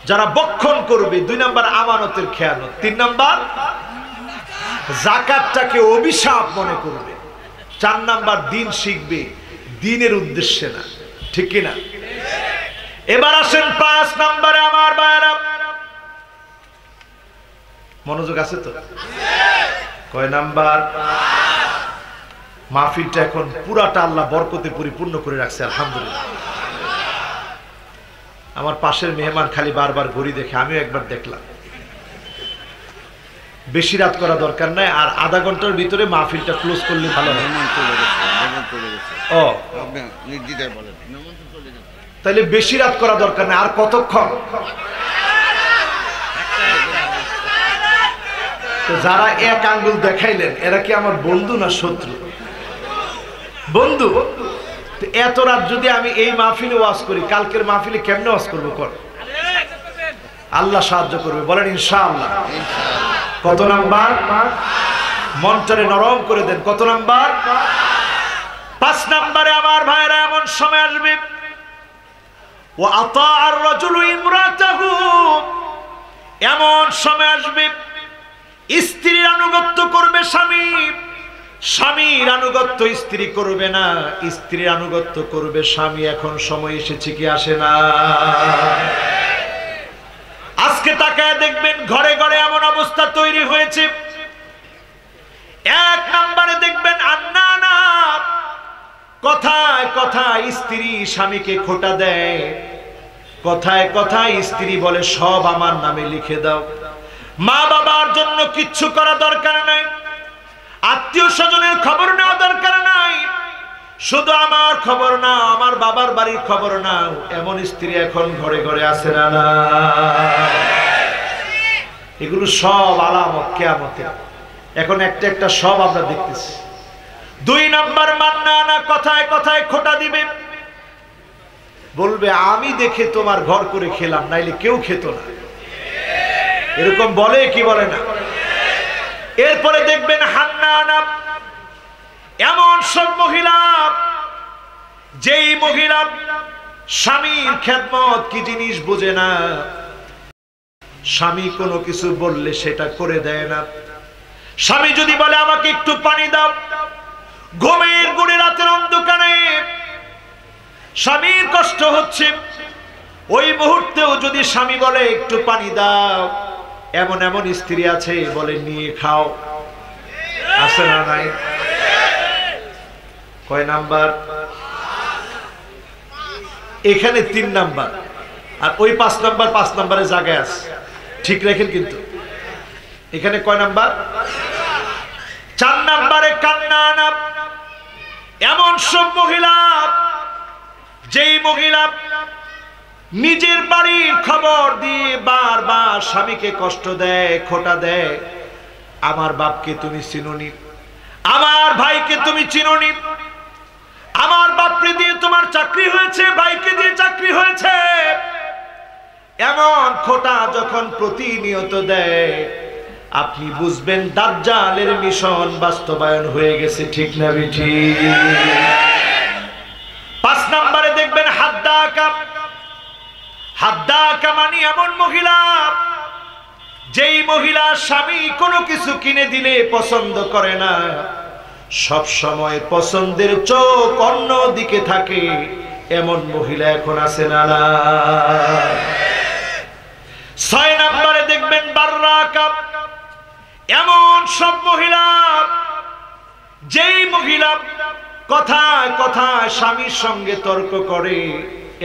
যারা বক্ষণ করবে। 2 নাম্বার আমানতের খেয়ানত। 3 নাম্বার যাকাতটাকে অভিশাপ মনে করবে। 4 নাম্বার দিন শিখবে, দিনের উদ্দেশ্যে না। ঠিক কি না? এবার আসেন 5 নাম্বারে আমার ভাইরা। মনোযোগ আছে তো? কয় নাম্বার? মাহফিলটা এখন পুরাটা আল্লাহ বরকতে পরিপূর্ণ করে রাখছে, আলহামদুলিল্লাহ। আমার পাশের মেহমান খালি বারবার ঘড়ি দেখে, আমিও একবার দেখলাম। বেশি রাত করা দরকার নাই, আর আধা ঘন্টার ভিতরে মাহফিলটা ক্লোজ করলে ভালো হয়। ও, তাহলে বেশি রাত করা দরকার নাই। আর কতক্ষণ? যারা এক আঙ্গুল দেখাইলেন, এরা কি আমার বন্ধু না শত্রু? বন্ধু। এত রাত যদি আমি এই মাহফিলে ওয়াজ করি, কালকের মাহফিলে কেমনে ওয়াজ করবো? কর, আল্লাহ সাহায্য করবে। বলেন ইনশাআল্লাহ। কত নাম্বার? মনটারে নরম করে দেন। কত নাম্বার? 5 নাম্বারে আমার ভাইরা, এমন সময় আসবে, ওয়া আতাআর রাজুলু ইমরাতাহু, এমন সময় আসবে স্ত্রীর আনুগত্য করবে স্বামী, স্বামীর আনুগত্য স্ত্রী করবে না, স্ত্রীর আনুগত্য করবে স্বামী। এখন সময় এসেছে কি আসে না? আজকে তাকায় দেখবেন ঘরে ঘরে এমন অবস্থা তৈরি হয়েছে। 1 নম্বরে দেখবেন আন্নানা, কথায় কথায় স্ত্রী স্বামীকে খোঁটা দেয়, কথায় কথায় স্ত্রী বলে সব আমার নামে লিখে দাও। মা বাবার জন্য কিচ্ছু করা দরকার নাই, আত্মীয় স্বজনের খবর নেওয়া দরকার নাই, শুধু আমার খবর নাও, আমার বাবার বাড়ির খবর নাও। এমন স্ত্রী এখন ঘরে ঘরে আছে না? না, এগুলো সব আলামত কিয়ামতের। এখন একটা একটা সব আমরা দেখতেছি। 2 নাম্বার মান্নানা, কথায় কথায় খোঁটা দিবে, বলবে আমি দেখে তোমার ঘর করে খেলাম, নাইলে কেউ খেত না। এরকম বলে কি বলে না? এরপরে দেখবেন হান্নানা, এমন সব মহিলা, যেই মহিলা স্বামীর খেদমত কি জিনিস বোঝে না। স্বামী কোনো কিছু বললে সেটা করে দেয় না। স্বামী যদি বলে আমাকে একটু পানি দাও, ঘুমের ঘোরে রাতের অন্ধকারে স্বামীর কষ্ট হচ্ছে, ওই মুহূর্তেও যদি স্বামী বলে একটু পানি দাও, এমন এমন স্ত্রী আছে বলে নিয়ে খাও। আছে না নাই? কয় নাম্বার? এখানে 3 নাম্বার, আর ওই 5 নাম্বার 5 নাম্বারে জায়গায় আছে, ঠিক রাখেন। কিন্তু এখানে কয় নাম্বার? 4 নাম্বারে কান্না না। এমন সব মহিলা, যেই মহিলা নিজের বাড়ির খবর দিয়ে বারবার স্বামীকে কষ্ট দেয়, খোটা দেয়। আমার বাপকে তুমি চিনোনি, আমার ভাইকে তুমি চিনোনি, আমার বাপকে দিয়ে তোমার চাকরি হয়েছে, ভাইকে দিয়ে চাকরি হয়েছে, এমন খোটা যখন প্রতিনিয়ত দেয়, আপনি বুঝবেন দাজ্জালের মিশন বাস্তবায়ন হয়ে গেছে। ঠিক না ঠিক? 5 নম্বরে দেখবেন হাদ্দাকা। হাদ্দাকা মানে এমন মহিলা, যেই মহিলা স্বামী কোনো কিছু কিনে দিলে পছন্দ করে না, সব সময় পছন্দের চোখ অন্য দিকে থাকে। এমন মহিলা এখন আছে না? 6 নম্বরে দেখবেন বাররাকা। এমন সব মহিলা, যেই মহিলা কথায় কথায় স্বামীর সঙ্গে তর্ক করে,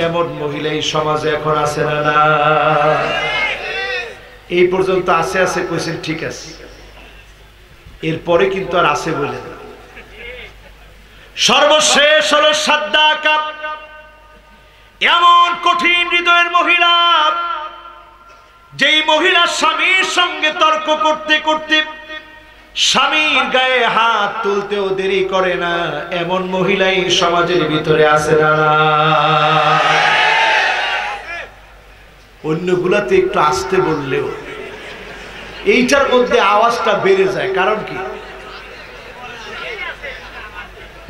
এমন মহিলা এই সমাজে এখন আছে না? এই পর্যন্ত আছে আছে কইছেন, ঠিক আছে, এরপরে কিন্তু আর আছে বলে না। সর্বশেষ হলো সাদ্দাকা। এমন কঠিন হৃদয়ের মহিলা, যেই মহিলা স্বামীর সঙ্গে তর্ক করতে করতে স্বামীর গায়ে হাত তুলতেও দেরি করে না। এমন মহিলাই সমাজের ভিতরে আছে না? অন্যগুলাতে একটু আসতে বললেও এইটার মধ্যে আওয়াজটা বেড়ে যায়। কারণ কি?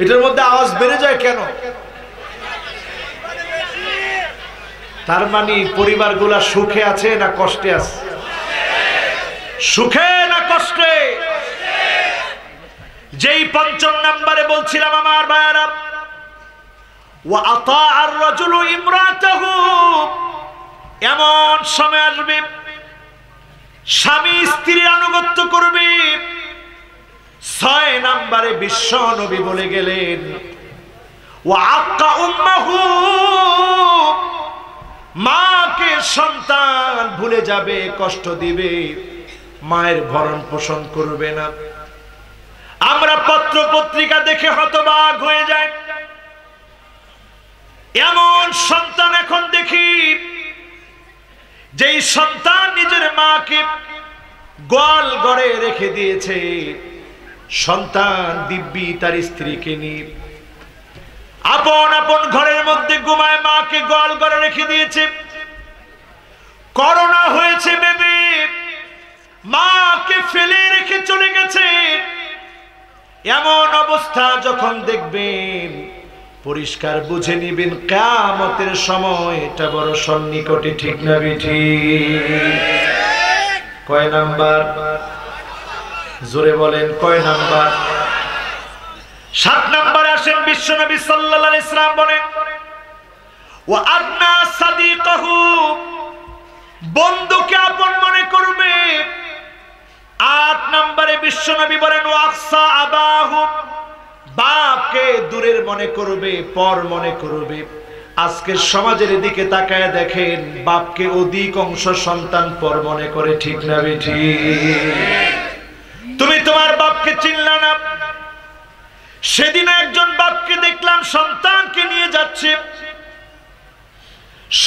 এটার মধ্যে আওয়াজ বেড়ে যায় কেন? তার মানে পরিবারগুলা সুখে আছে না কষ্টে আছে? সুখে না কষ্টে? যেই 5 নম্বরে বলছিলাম আমার ভাইরা, ওয়া আতাআর রাজুলু ইমরাতাহু। এমন সময় আসবে স্বামী স্ত্রীর আনুগত্য করবে। 6 নম্বরে বিশ্ব নবী বলে গেলেন, ওয়া আক্কা উম্মাহু। মাকে সন্তান ভুলে যাবে, কষ্ট দিবে, মায়ের ভরণ পোষণ করবে না। আমরা পত্র পত্রিকা দেখে হতবাক হয়ে যাই। এমন সন্তান এখন দেখি, যেই সন্তান নিজের মাকে গোয়াল ঘরে রেখে দিয়েছে, সন্তান দিব্যি তার স্ত্রীকে নিয়ে আপন আপন ঘরের মধ্যে ঘুমায়, মাকে গোয়াল ঘরে রেখে দিয়েছে। করোনা হয়েছে ভেবে মাকে ফেলে রেখে চলে গেছে। এমন অবস্থা যখন দেখবেন, পরিষ্কার বুঝে নিবেন কিয়ামতের সময় এটা বড় সন্নিকটে। ঠিক না ঠিক? কয় নাম্বার? জোরে বলেন, কয় নাম্বার? 7 নম্বরে আসেন। বিশ্বনবী সাল্লাল্লাহু আলাইহি ওয়াসাল্লাম বলেন, ওয়া আদনা সাদিকাহু। বন্ধুকে আপন মনে করবে। 8 নম্বরে বিশ্বনবী বলেন, ওয়া আকসা আবাহু। বাপকে দূরের মনে করবে, পর মনে করবে। আজকের সমাজের দিকে তাকায় দেখেন, বাপকে অধিক অংশ সন্তান পর মনে করে। ঠিক না ঠিক? তুমি তোমার বাপকে চিনলা না। সেদিন একজন বাপকে দেখলাম সন্তানকে নিয়ে যাচ্ছে,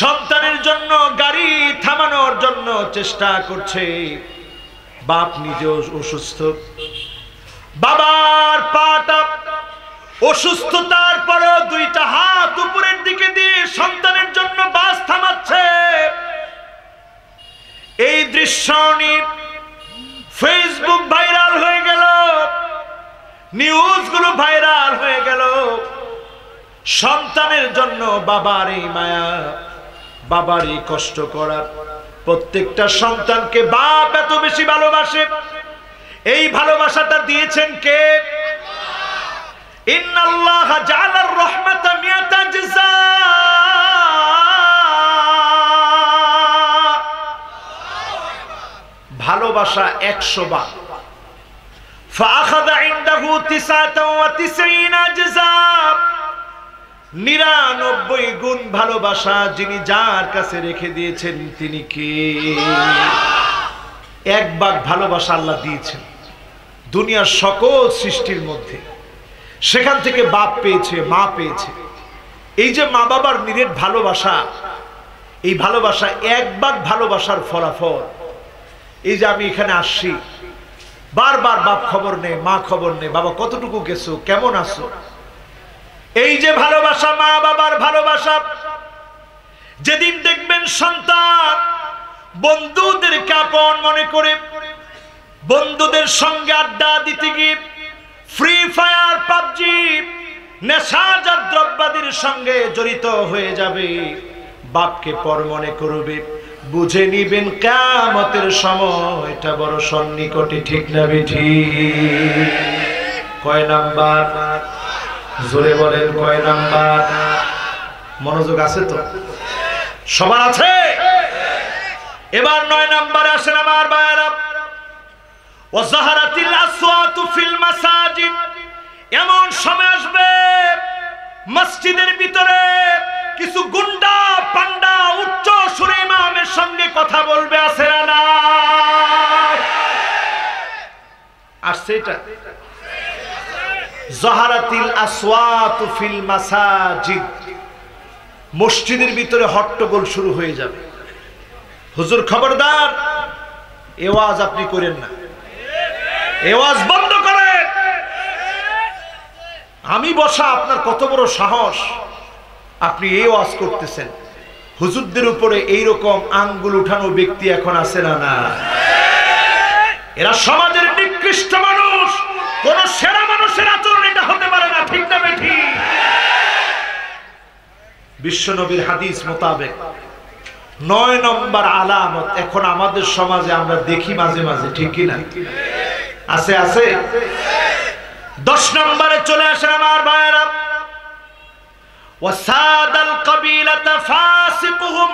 সন্তানের জন্য গাড়ি থামানোর জন্য চেষ্টা করছে। বাপ নিজে অসুস্থ, বাবার পাটা অসুস্থতার পরেও 2টা হাত উপরের দিকে দিয়ে সন্তানের জন্য বাস থামাচ্ছে। এই দৃশ্য নিয়ে ফেসবুক ভাইরাল হয়ে গেল, নিউজগুলো ভাইরাল হয়ে গেল। সন্তানের জন্য বাবার এই মায়া, বাবার এই কষ্ট করা। প্রত্যেকটা সন্তানকে বাপ এত বেশি ভালোবাসে, এই ভালোবাসাটা দিয়েছেন কে? ইন্নাল্লাহ জাআলার রাহমাতা মিয়াতা জাযা, ভালোবাসা 100 বার। ফাআখাযা ইনদাহু 99 জাযা, 99 গুণ ভালোবাসা যিনি যার কাছে রেখে দিয়েছেন তিনি কে? 1 ভাগ ভালোবাসা আল্লাহ দিয়েছেন দুনিয়ার সকল সৃষ্টির মধ্যে। সেখান থেকে বাপ পেয়েছে, মা পেয়েছে। এই যে মা বাবার নিরেট ভালোবাসা, এই ভালোবাসা 1 ভাগ ভালোবাসার ফলাফল। এই যে আমি এখানে আসছি, বারবার বাপ খবর নেই, মা খবর নেই, বাবা কতটুকু গেছো, কেমন আছো। এই যে ভালোবাসা, মা বাবার ভালোবাসা। যেদিন দেখবেন সন্তান বন্ধুদেরকে আপন মনে করে বন্ধুদের সঙ্গে আড্ডা দিতে গিয়ে ফ্রি ফায়ার, পাবজি, নেশাজাত দ্রব্যাদির সঙ্গে জড়িত হয়ে যাবে, বাপকে পর মনে করবে, বুঝে নিবেন কিয়ামতের সময়টা বড় সন্নিকটে। ঠিক না বেঠিক? কয় নাম্বার? জোরে বলেন কয় নাম্বার? মনোযোগ আছে তো? সবার আছে? এবার 9 নাম্বারে আসেন আমার ভাইরা। ওয়াজাহারাতিল আসওয়াতু ফিল মাসাজিদ, এমন সময় আসবে মসজিদের ভিতরে কিছু গুন্ডা পান্ডা উচ্চ সুরে ইমামের সঙ্গে কথা বলবে। আছে না না? আসছে এটা? জাহারাতিল আসওয়াতু ফিল মাসাজিদ, মসজিদের ভিতরে হট্টগোল শুরু হয়ে যাবে। হুজুর খবরদার, এই ওয়াজ আপনি করেন না, এই ওয়াজ বন্ধ করেন। আমি বসা, আপনার কত বড় সাহস, আপনি এই ওয়াজ করতেছেন। হুজুরদের উপরে এইরকম আঙ্গুল উঠানো ব্যক্তি এখন আছে না না? এরা সমাজের নিকৃষ্ট মানুষ, কোন সেরা মানুষের আচরণ এটা হতে পারে না। ঠিক না বেঠিক? বিশ্ব নবীর হাদিস মোতাবেক 9 নম্বর আলামত এখন আমাদের সমাজে আমরা দেখি মাঝে মাঝে। ঠিক কি না? আছে আছে। 10 নম্বরে চলে আসেন আমার ভাইরা। ওয়াসাদাল কাবিলাতা ফাসিকুহুম,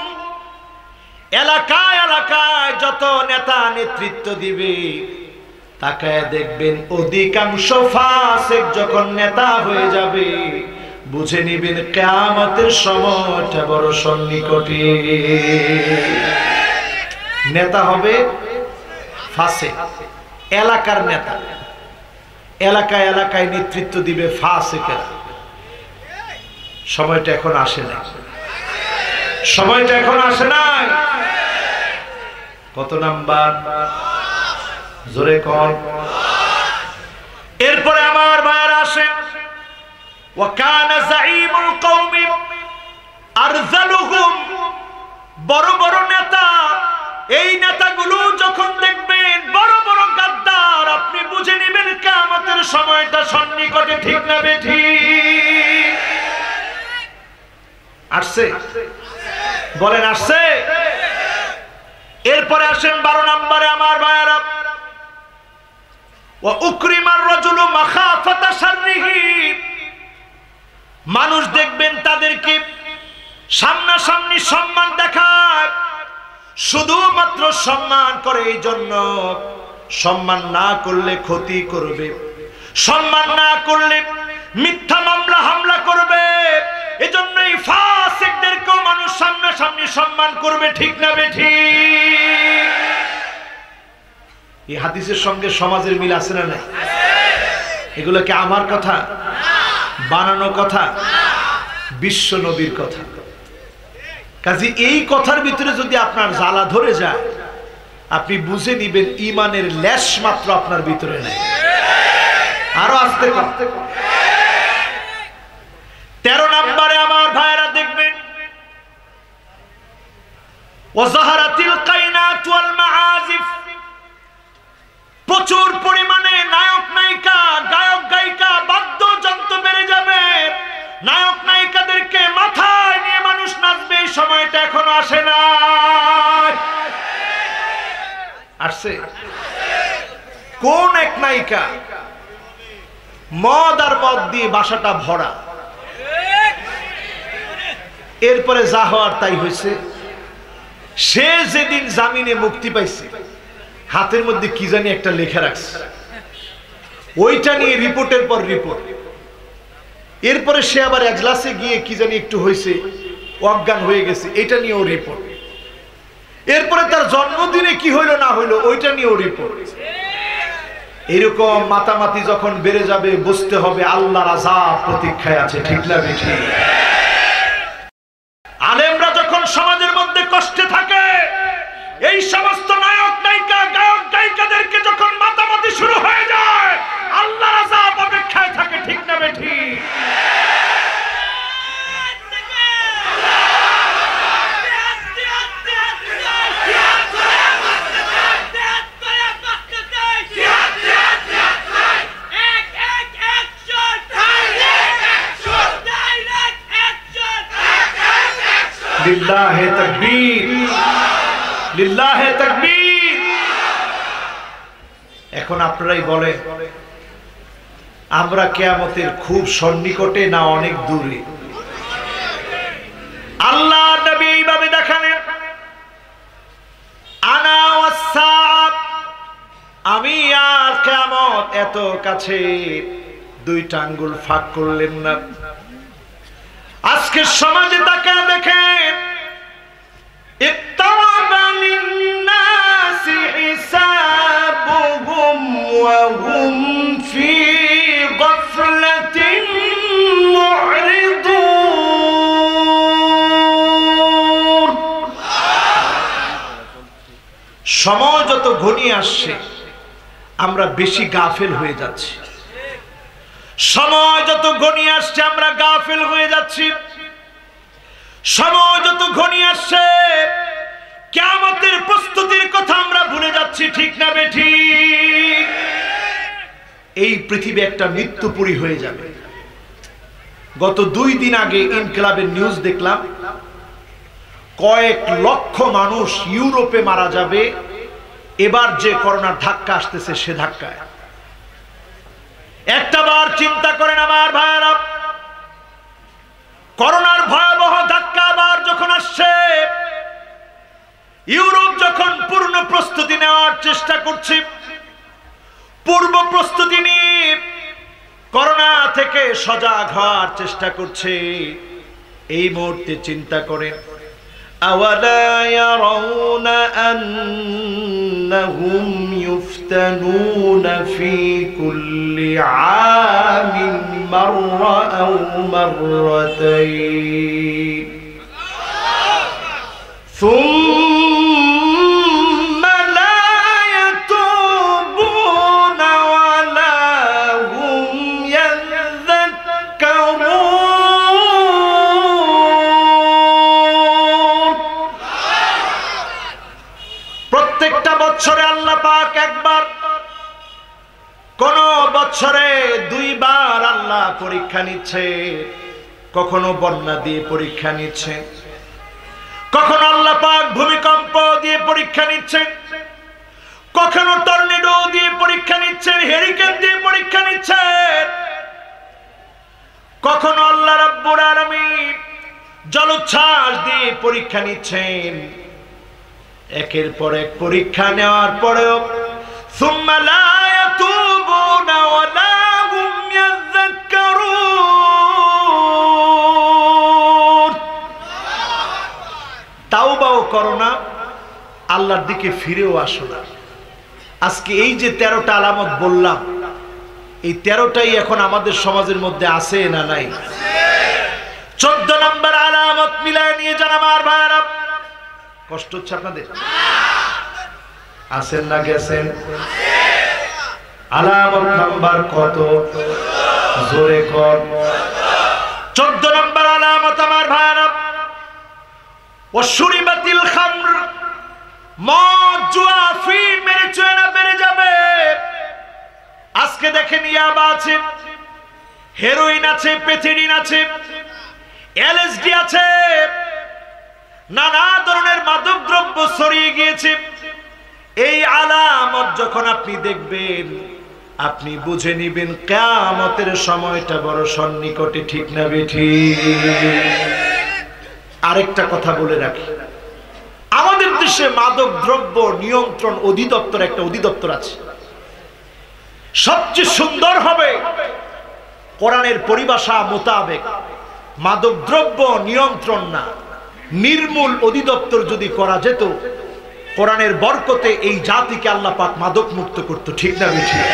এলাকায় এলাকায় যত নেতা নেতৃত্ব দিবে তাকায় দেখবেন অধিকাংশ ফাসিক যখন নেতা হয়ে যাবে, বুঝে নিবেন কিয়ামতের সময়টা বড় সন্নিকটে। নেতা হবে ফাসিক, এলাকার নেতা, এলাকায় এলাকায় নেতৃত্ব দিবে ফাসিকেরা। সময়টা এখন আসে না, সময়টা এখন আসে নাই। কত নাম্বার? জোরে কর। এরপরে আমার ভাইয়েরা আসেন। ওয়াকানা যাঈমুল কওমি আরযালুহুম, বড় বড় নেতা, এই নেতাগুলো যখন দেখবেন বড় বড় গাদ্দার, আপনি বুঝে নেবেন কিয়ামতের সময়টা সন্নিকটে। ঠিক না বেঠিক? আসছে? বলেন আসছে? এরপরে আসেন 12 নম্বরে আমার ভাইয়েরা। ওয়া উকরিমার রাজুলু মাখাফাতা শাররিহি, মানুষ দেখবেন তাদেরকে সামনাসামনি সম্মান দেখায়, শুধুমাত্র সম্মান করে এই জন্য, সম্মান না করলে ক্ষতি করবে, সম্মান না করলে মিথ্যা মামলা হামলা করবে, এজন্যই ফাসিকদেরকেও মানুষ সামনাসামনি সম্মান করবে। ঠিক না বেঠিক? এই হাদিসের সঙ্গে সমাজের মিল আছে না নাই? এগুলো কি আমার কথা, বানানো কথা? বিশ্ব নবীর কথা। কাজে এই কথার ভিতরে যদি আপনার জ্বালা ধরে যায়, আপনি বুঝে নিবেন ঈমানের লেশ মাত্র আপনার ভিতরে নেই। আরো আস্তে করতে। 13 নম্বরে আমার ভাইরা দেখবেন, ওয়াজাহারাতিল কাইনাত ওয়াল মাআজিফ, প্রচুর পরিমাণে নায়ক নায়িকা, গায়ক গায়িকা, বাদ্যযন্ত্র বেড়ে যাবে। নায়ক নায়িকা আসছে? কোন এক নায়িকা মদ আর মদ দিয়ে বাসাটা ভরা, এরপরে যা হওয়ার তাই হয়েছে। সে যেদিন জামিনে মুক্তি পাইছে হাতের মধ্যে কি জানি একটা লেখা রাখছে, ওইটা নিয়ে রিপোর্টের পর রিপোর্ট। এরপরে সে আবার এজলাসে গিয়ে কি জানি একটু হয়েছে, অজ্ঞান হয়ে গেছে, এটা নিয়েও রিপোর্ট। এরপরে তার জন্মদিনে কি হইলো না হইলো ওইটা নিয়েও রিপোর্ট। এরকম মাতামাতি যখন বেড়ে যাবে বুঝতে হবে আল্লাহর আযাব প্রতীক্ষায় আছে, ঠিক না বেঠিক? আলেমরা যখন সমাজের মধ্যে কষ্টে থাকে, এই সমস্ত নায়ক নায়িকা গায়ক গায়িকাদেরকে যখন মাতামাতি শুরু হয়ে যায়, আল্লাহর আযাব অপেক্ষায় থাকে, ঠিক না বেঠিক? লিল্লাহে তাকবীর, লিল্লাহে তাকবীর। এখন আপনারাই বলেন, আমরা কিয়ামতের খুব সন্নিকটে না অনেক দূরে? আল্লাহ নবী এইভাবে দেখালেন, আনা ওয়াস-সাআত, আমি আর কিয়ামত এত কাছে, দুইটা আঙ্গুল ফাঁক করলেন না। আজকে সমাজে তাকে দেখেন, ইত্তাওয়াবা লিন-নাসি হিসাবুহুম ওয়া হুম ফি গাফলাতিন মু'রিদুন। সময় যত ঘনিয়ে আসছে আমরা বেশি গাফেল হয়ে যাচ্ছি। সময় যত ঘনিয়ে আসছে আমরা গাফেল হয়ে যাচ্ছি। সময় যত ঘনিয়ে আসছে কিয়ামতের প্রস্তুতির কথা আমরা ভুলে যাচ্ছি, ঠিক না বেঠিক? এই পৃথিবী একটা মৃত্যুপুরী হয়ে যাবে। গত 2 দিন আগে ইনকিলাবের নিউজ দেখলাম, কয়েক লক্ষ মানুষ ইউরোপে মারা যাবে এবার যে করোনার ধাক্কা আসতেছে সে ধাক্কায়। একটা বার চিন্তা করেন আমার ভাইরা, করোনার ভয়াবহ ধাক্কা আবার যখন আসছে, ইউরোপ যখন পূর্ণ প্রস্তুতি নেওয়ার চেষ্টা করছে, পূর্ব প্রস্তুতি নিয়ে করোনা থেকে সজাগ হওয়ার চেষ্টা করছে, এই মুহূর্তে চিন্তা করেন, আওয়ালা ইয়ারাউনা আন্নাহুম ইফতানুনা ফি কুল্লি আমিন মাররা আও মাররাতাইন সুম্মা লা ইয়াতুবুনা ওয়া লা হুম ইয়াযাক্কারুন। প্রত্যেকটা বছরে আল্লাহ পাক একবার, কোন বছরে 2 বার আল্লাহ পরীক্ষা নিচ্ছে। কখনো বন্যা দিয়ে পরীক্ষা নিচ্ছে, কখনো আল্লাহ পাক ভূমিকম্প দিয়ে পরীক্ষা নিচ্ছেন, কখনো টর্নেডো দিয়ে পরীক্ষা নিচ্ছেন, হেরিকেন দিয়ে পরীক্ষা নিচ্ছেন, কখনো আল্লাহ রাব্বুল আলামিন জলোচ্ছ্বাস দিয়ে পরীক্ষা নিচ্ছেন। একের পর এক পরীক্ষা নেওয়ার পরেও সুম্মা লা ইয়াতুবুনা ওয়া লা হুম ইয়াযাক্কারুন। তাওবাও করো না, আল্লাহর দিকে ফিরেও আসো না। আজকে এই যে 13টা আলামত বললাম, এই 13টাই এখন আমাদের সমাজের মধ্যে আছে না নাই? 14 নম্বর আলামত মিলায় নিয়ে যান আমার ভাইরা। কষ্ট হচ্ছে আপনাদের? আছেন না গেছেন? আলামত নাম্বার কত? জোরে কর। 14 নম্বর আলামত আমার ভাইরা, ওয়াশুরিবাতিল খামর, মদ জুয়া ফিম মেরে চুয়েনা বেড়ে যাবে। আজকে দেখেন ইয়াবা আছে, হেরোইন আছে, পেথিডিন আছে, এলএসডি আছে, নানা ধরনের মাদক দ্রব্য ছড়িয়ে গিয়েছে। এই আলামত যখন আপনি দেখবেন, আপনি বুঝে নিবেন কিয়ামতের সময়টা বড় সন্নিকটে, ঠিক না বেঠিক? আরেকটা কথা বলে রাখি, আমাদের দেশে মাদক দ্রব্য নিয়ন্ত্রণ অধিদপ্তর একটা অধিদপ্তর আছে। সবচেয়ে সুন্দর হবে কোরআনের পরিভাষা মোতাবেক মাদক দ্রব্য নিয়ন্ত্রণ না, নির্মূল অধিদপ্তর যদি করা যেত, কোরআনের বরকতে এই জাতিকে আল্লাহ পাক মাদক মুক্ত করত, ঠিক না বেঠিক?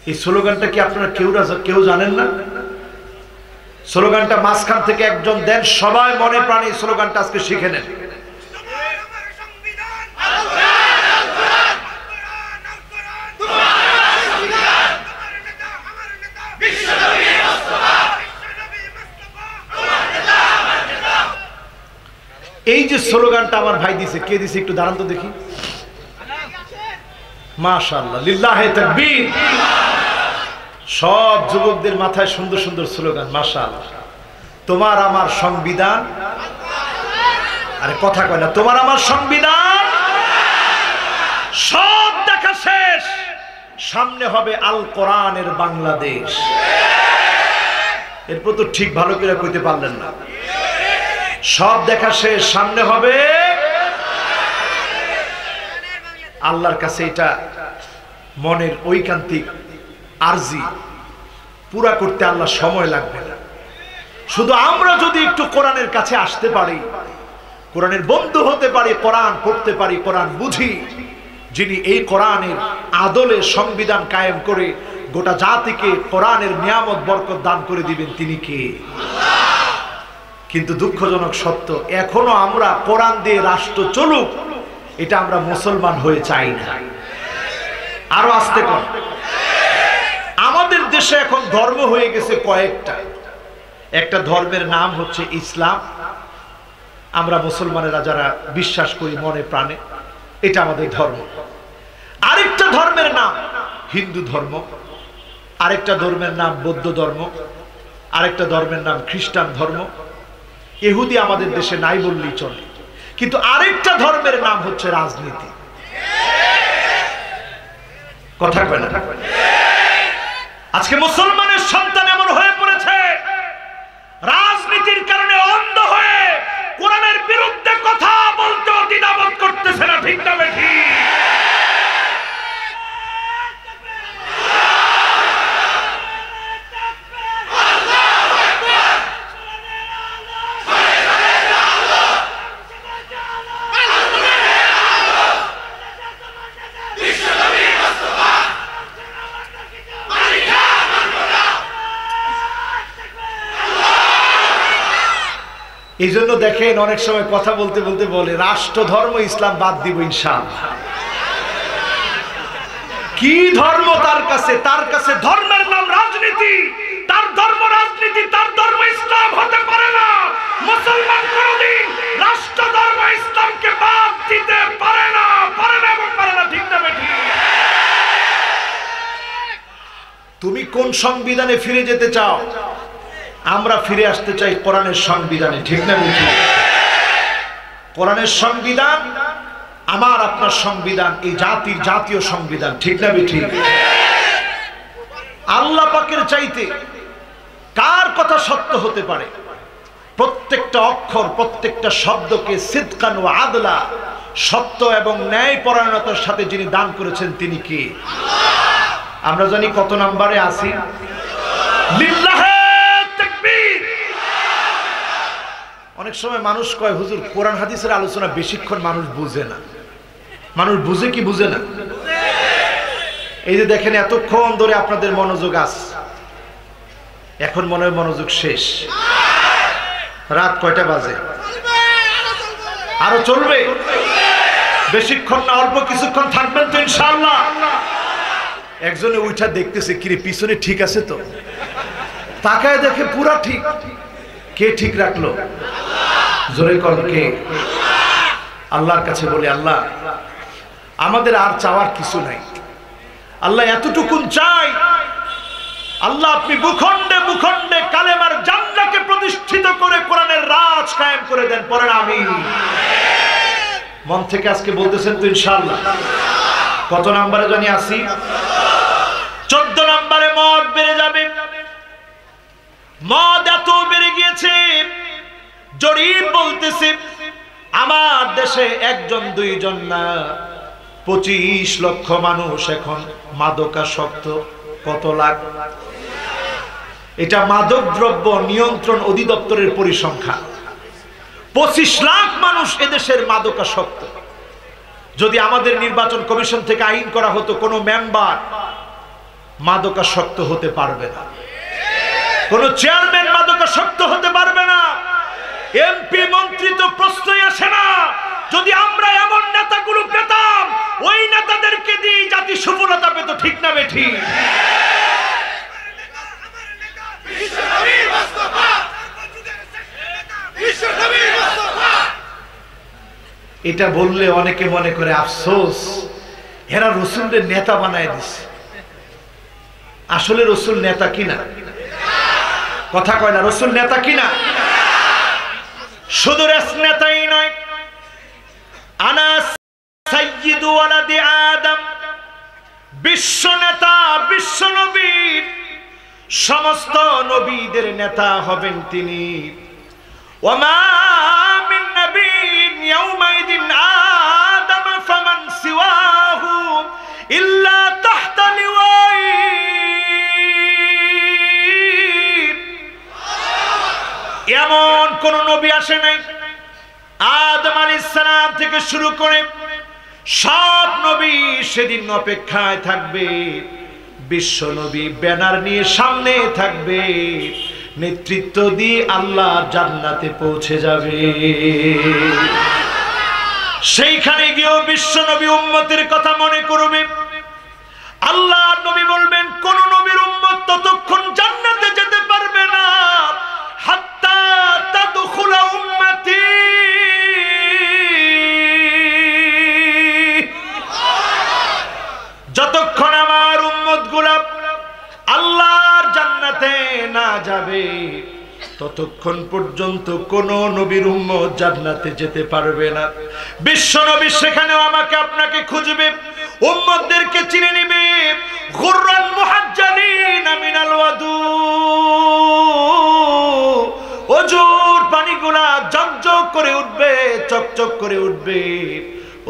এই স্লোগানটা কি আপনারা কেউ জানেন না? স্লোগানটা মাঝখান থেকে একজন দেন, সবাই মনে প্রাণে স্লোগানটা আজকে শিখে নেন। এই যে স্লোগানটা আমার ভাই দিছে, কে দিছে একটু দাঁড়ান তো দেখি। মাশাআল্লাহ, লিল্লাহে তাকবীর। সব যুবকদের মাথায় সুন্দর সুন্দর স্লোগান, মাশাআল্লাহ। তোমার আমার সংবিধান, আরে কথা কয় না, তোমার আমার সংবিধান। সব দেখা শেষ, সামনে হবে আল কোরআনের বাংলাদেশ। এরপর তো ঠিক ভালো করে কইতে পারলেন না। সব দেখা শেষ, সামনে হবে আল্লাহর কাছে এটা মনের ঐকান্তিক আরজি, পুরা করতে আল্লাহ সময় লাগবে না। শুধু আমরা যদি একটু কোরআনের কাছে আসতে পারি, কোরআনের বন্ধু হতে পারি, কোরআন পড়তে পারি, কোরআন বুঝি, যিনি এই কোরআনের আদলে সংবিধান কায়েম করে গোটা জাতিকে কোরআনের নিয়ামত বরকত দান করে দিবেন, তিনি কে? কিন্তু দুঃখজনক সত্য, এখনো আমরা কোরআন দিয়ে রাষ্ট্র চলুক, এটা আমরা মুসলমান হয়ে চাই না। আরো আস্তে কর। আমাদের দেশে এখন ধর্ম হয়ে গেছে কয়েকটা। একটা ধর্মের নাম হচ্ছে ইসলাম, আমরা মুসলমানেরা যারা বিশ্বাস করি মনে প্রাণে, এটা আমাদের ধর্ম। আরেকটা ধর্মের নাম হিন্দু ধর্ম, আরেকটা ধর্মের নাম বৌদ্ধ ধর্ম, আরেকটা ধর্মের নাম খ্রিস্টান ধর্ম। ইহুদি আমাদের দেশে নাই বললেই চলে। কিন্তু আরেকটা ধর্মের নাম হচ্ছে রাজনীতি। কথা কয় না? আজকে মুসলমানের সন্তান এমন হয়ে পড়েছে, রাজনীতির কারণে অন্ধ হয়ে কোরআনের বিরুদ্ধে কথা বলতে দ্বিধাবোধ করতেছে না, ঠিক না বেঠিক? এই জন্য দেখেন অনেক সময় কথা বলতে বলতে বলে রাষ্ট্র ধর্ম ইসলাম বাদ দিব ইনশাআল্লাহ। কি ধর্ম তার কাছে? তার কাছে ধর্মের নাম রাজনীতি, তার ধর্ম রাজনীতি, তার ধর্ম ইসলাম হতে পারে না। মুসলমান কোনদিন রাষ্ট্র ধর্ম ইসলামকে বাদ দিতে পারে না, পারে না এবং পারে না, ঠিক না বেঠিক? তুমি কোন সংবিধানে ফিরে যেতে চাও? আমরা ফিরে আসতে চাই কোরআনের সংবিধানে, ঠিক না বেঠিক? কোরআনের সংবিধান আমার আপনার সংবিধান, এই জাতির জাতীয় সংবিধান, ঠিক না বেঠিক? আল্লাহ পাকের চাইতে কার কথা সত্য হতে পারে? প্রত্যেকটা অক্ষর, প্রত্যেকটা শব্দকে সিদকান ওয়া আদলা, সত্য এবং ন্যায় পরায়ণতার সাথে যিনি দান করেছেন তিনি কে? আমরা জানি কত নম্বরে আছি? লিল্লাহে তাকবীর। অনেক সময় মানুষ কয় হুজুর কোরআন হাদিসের আলোচনা বেশিক্ষণ মানুষ বুঝে না। মানুষ বুঝে কি বুঝে না? এই যে দেখেন এতক্ষণ ধরে আপনাদের মনোযোগ আছে, এখন মনে হয় মনোযোগ শেষ। রাত কয়টা বাজে? আরো চলবে? বেশিক্ষণ না, অল্প কিছুক্ষণ থাকবেন তো ইনশাআল্লাহ। একজনে উঠা দেখতেছে, কিরে পিছনে ঠিক আছে তো? তাকায় দেখে পুরা ঠিক। কে ঠিক রাখলো? জোরে কর কে? আল্লাহর কাছে বলি, আল্লাহ আমাদের আর চাওয়ার কিছু নাই, আল্লাহ এতটুকুন চাই, আল্লাহ আপনি ভূখণ্ডে ভূখণ্ডে কালেমার জান্নাতকে প্রতিষ্ঠিত করে কোরআনের রাজ কায়েম করে দেন। পড়েন আমিন। মন থেকে আজকে বলতেছেন তো ইনশাআল্লাহ? কত নম্বরে জানি আসি? 14 নম্বরে মদ বেড়ে যাবে। মদ এত বেড়ে গিয়েছে, জরিপ বলতেছে আমার দেশে 1 2 জন না 25 লক্ষ মানুষ এখন মাদকাসক্ত। কত লাখ? এটা মাদক দ্রব্য নিয়ন্ত্রণ অধিদপ্তরের পরিসংখ্যান। 25 লাখ মানুষ এদেশের মাদকাসক্ত। যদি আমাদের নির্বাচন কমিশন থেকে আইন করা হতো, কোন মেম্বার মাদকাসক্ত হতে পারবে না, কোন চেয়ারম্যান মাদকাসক্ত হতে পারবে না, এমপি মন্ত্রী তো প্রশ্নই আসে না। যদি আমরা এমন নেতাগুলো পেতাম, ওই নেতাদেরকে দিয়ে জাতি সফলতা পেত। ঠিক না বেঠি? এটা বললে অনেকে মনে করে আফসোস, এরা রসুলের নেতা বানায় দিছে। আসলে রসুল নেতা কিনা? কথা কয় না, রসুল নেতা কিনা? শুধু নেতাই নয়, আনা সাইয়্যিদু ওয়ালাদি আদম, বিশ্ব নেতা, বিশ্ব নবী, সমস্ত নবীদের নেতা হবেন তিনি। ওয়ামা মিন নাবিয়্যিন ইয়াওমাইদিন আদম ফামান সিওয়াহু ইল্লা তাহতা লিওয়াই। এমন কোন নবী আসে নাই, আদম আলাইহিস সালাম থেকে শুরু করে সব নবী সেদিন অপেক্ষায় থাকবে। বিশ্ব নবী ব্যানার নিয়ে সামনে থাকবে, নেতৃত্ব দিয়ে আল্লাহর জান্নাতে পৌঁছে যাবে। সেইখানে গিয়েও বিশ্ব নবী উম্মতের কথা মনে করবে। আল্লাহর নবী বলবেন, কোন নবীর উম্মত ততক্ষণ জান্নাতে যেতে পারবে না হাত্তা তাদখুলা উম্মতি, যতক্ষণ আমার উম্মতগুলো আল্লাহর জান্নাতে না যাবে ততক্ষণ পর্যন্ত কোন নবীর উম্মত জান্নাতে যেতে পারবে না। বিশ্ব নবী সেখানেও আমাকে আপনাকে খুঁজবে, উম্মতদেরকে চিনে নেবে। গুররান মুহাজ্জালিনা মিনাল ওয়াদু, ওজুর পানিগুলা ঝকঝক করে উঠবে, চকচক করে উঠবে।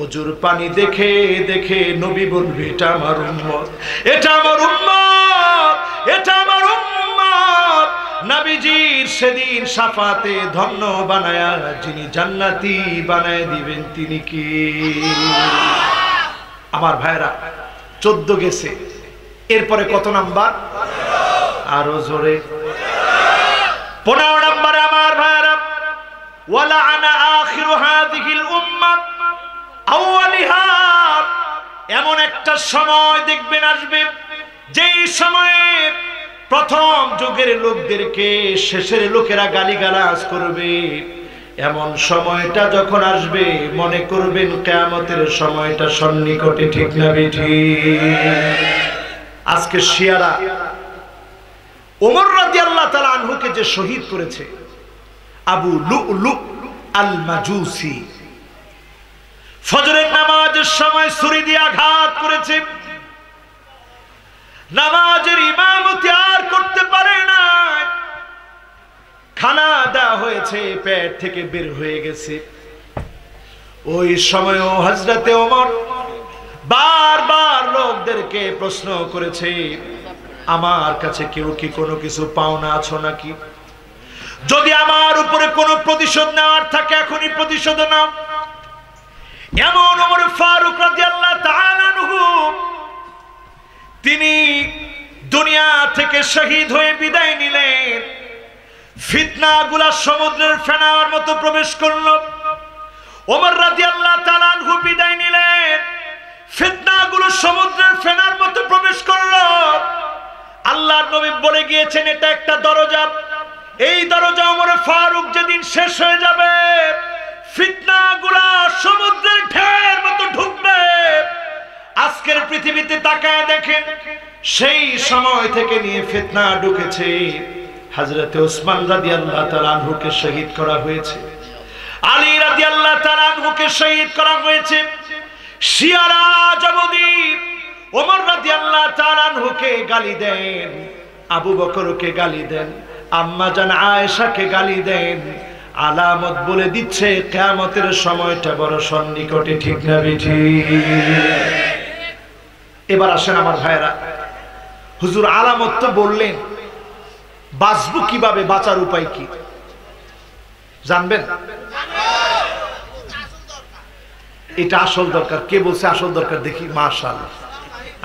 ওজুর পানি দেখে দেখে নবী বলবে, এটা আমার উম্মত, এটা আমার উম্মত, এটা আমার উম্মত। নবীজির সেদিন শাফাতে ধন্য বানায়া যিনি জান্নাতি বানায় দিবেন তিনি কি? আমার ভাইরা 14 গেছে, এরপরে কত নাম্বার? আরো জোরে। 15 নম্বরে আমার ভাইরা, ওয়ালা আনা আখিরু হাযিহিল উম্মাহ আউয়ালিহা। এমন একটা সময় দেখবেন আসবে, যেই সময়ে প্রথম যুগের লোকদেরকে শেষের লোকেরা গালিগালাজ করবে। এমন সময়টা যখন আসবে মনে করবেন কিয়ামতের সময়টা সন্নিকটে। ঠিক না বেঠিক? আজকে শিয়ারা ওমর রাদিয়াল্লাহু তাআলা আনহুকে যে শহীদ করেছে, আবু লু'লু আল মাজুসি, ফজরের নামাজের সময় ছুরি দিয়ে আঘাত করেছে। নামাজের ইমামতি আর করতে পারে না, খানা দেওয়া হয়েছে, পেট থেকে বের হয়ে গেছে। ওই সময়ও হযরতে ওমর বারবার লোকদেরকে প্রশ্ন করেছে, আমার কাছে কেউ কি কোনো কিছু পাওনা আছো নাকি? যদি আমার উপরে কোনো প্রতিশোধ নেওয়ার থাকে এখনই প্রতিশোধ নাও। এমন ওমর ফারুক রাদিয়াল্লাহু তাআলা আনহু, তিনি দুনিয়া থেকে শহীদ হয়ে বিদায় নিলেন। ফিতনাগুলা সমুদ্রের ফেনার মতো প্রবেশ করলো। ওমর রাদিয়াল্লাহু তাআলা আনহু বিদায় নিলেন, ফিতনাগুলো সমুদ্রের ফেনার মতো প্রবেশ করলো। আল্লাহর নবী বলে গিয়েছেন, এটা একটা দরজা, এই দরজা ওমর ফারুক যেদিন শেষ হয়ে যাবে ফিতনাগুলা সমুদ্রের ঢেউয়ের মতো ঢুকবে। আজকের পৃথিবীতে তাকায় দেখেন, সেই সময় থেকে নিয়ে ফিতনা ঢুকেছে। হযরত ওসমান রাদিয়াল্লাহু তাআলা আনহুকে শহীদ করা হয়েছে, আলী রাদিয়াল্লাহু তাআলা আনহুকে শহীদ করা হয়েছে। শিয়ারা যদি ওমর রাদিয়াল্লাহু তাআলা আনহুকে গালি দেন, আবু বকরকে গালি দেন, আম্মা জান আয়েশাকে গালি দেন, আলামত বলে দিচ্ছে কিয়ামতের সময়টা বড় সন্নিকটে। ঠিক না বেঠিক? এবার আসেন আমার ভাইরা, হুজুর আলামত তো বললেন, বাঁচবো কিভাবে, বাঁচার উপায় কি জানবেন? এটা আসল দরকার। কে বলছে আসল দরকার? দেখি, মাশাআল্লাহ,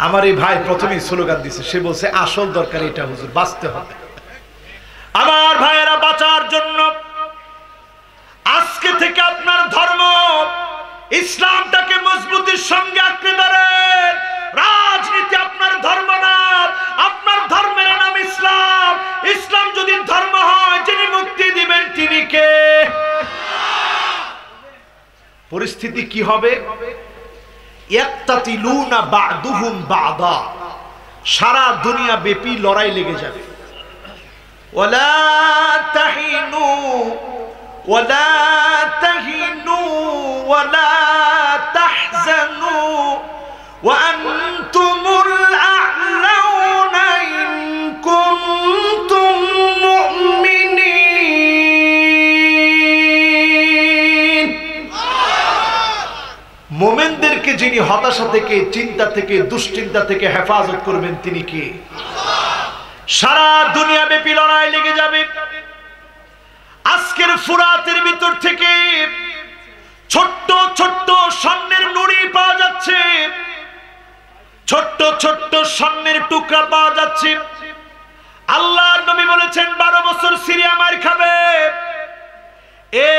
আমার এই ভাই প্রথমেই স্লোগান দিছে, সে বলছে আসল দরকার এটা হুজুর, বাঁচতে হবে। আমার ভাইয়েরা, বাঁচার জন্য আজকে থেকে আপনার ধর্ম ইসলামটাকে মজবুতির সঙ্গে আঁকড়ে ধরেন। রাজনীতি আপনার ধর্ম না, আপনার ধর্মের নাম ইসলাম। ইসলাম যদি ধর্ম হয়, যিনি মুক্তি দিবেন তিনি কে? পরিস্থিতি কি হবে? ইয়াক্তাতিলুনা বা'দুহুম বা'দা, সারা দুনিয়া ব্যাপী লড়াই লেগে যাবে। ওয়ালা তাহিনু ওয়ালা তাহিনু ওয়ালা তাহজানু ওয়া আনতুমুল আ'লাউনা ইন কুনতুম মুমিনিন। মুমিনদেরকে যিনি হতাশা থেকে, চিন্তা থেকে, দুশ্চিন্তা থেকে হেফাজত করবেন তিনি কে? সারা দুনিয়া ব্যাপী লড়াই লেগে যাবে। আজকের ফুরাতের ভিতর থেকে ছোট্ট ছোট্ট স্বর্ণের নুড়ি পাওয়া যাচ্ছে, ছোট্ট ছোট্ট স্বর্ণের টুকরা পাওয়া যাচ্ছে। আল্লাহর নবী বলেছেন 12 বছর সিরিয়া মার খাবে,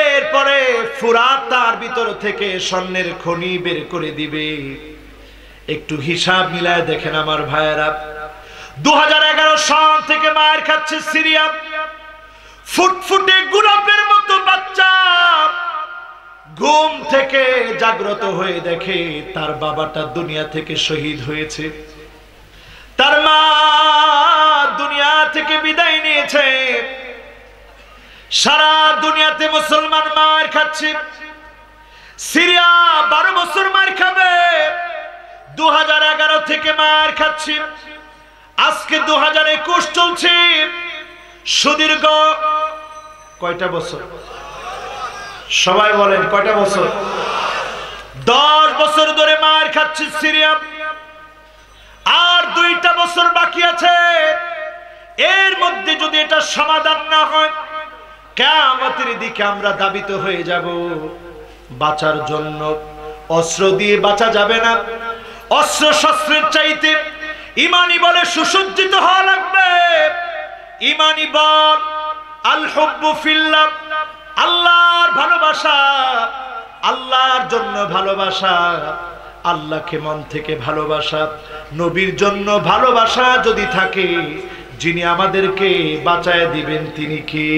এরপরে ফুরাত তার ভিতর থেকে স্বর্ণের খনি বের করে দিবে। একটু হিসাব মিলায় দেখেন আমার ভাইয়েরা, 2011 সাল থেকে মার খাচ্ছে সিরিয়া। ফুটফুটে গোলাপের মতো বাচ্চা ঘুম থেকে জাগ্রত হয়ে দেখে তার বাবাটা দুনিয়া থেকে শহীদ হয়েছে, তার মা দুনিয়া থেকে বিদায় নিয়েছে। সারা দুনিয়াতে মুসলমান মার খাচ্ছে, সিরিয়া 12 বছর মার খাবে। 2011 থেকে মার খাচ্ছে, আজকে 2021 চলছে। সুদীর্ঘ কয়টা বছর? সবাই বলেন কয়টা বছর? 10 বছর ধরে মার খাচ্ছে সিরিয়া। আর 2টা বছর বাকি আছে। এর মধ্যে যদি এটা সমাধান না হয়, কিয়ামতের দিকে আমরা দাবিত হয়ে যাব। বাঁচার জন্য অস্ত্র দিয়ে বাঁচা যাবে না, অস্ত্র শস্ত্রের চাইতে ইমানি বলে সুসজ্জিত হওয়া লাগবে। ইমানি বল আল হুব্বু ফিল্লাহ, আল্লাহর ভালোবাসা, আল্লাহর জন্য ভালোবাসা, আল্লাহকে মন থেকে ভালোবাসা, নবীর জন্য ভালোবাসা যদি থাকে, যিনি আমাদেরকে বাঁচায় দিবেন তিনি কে?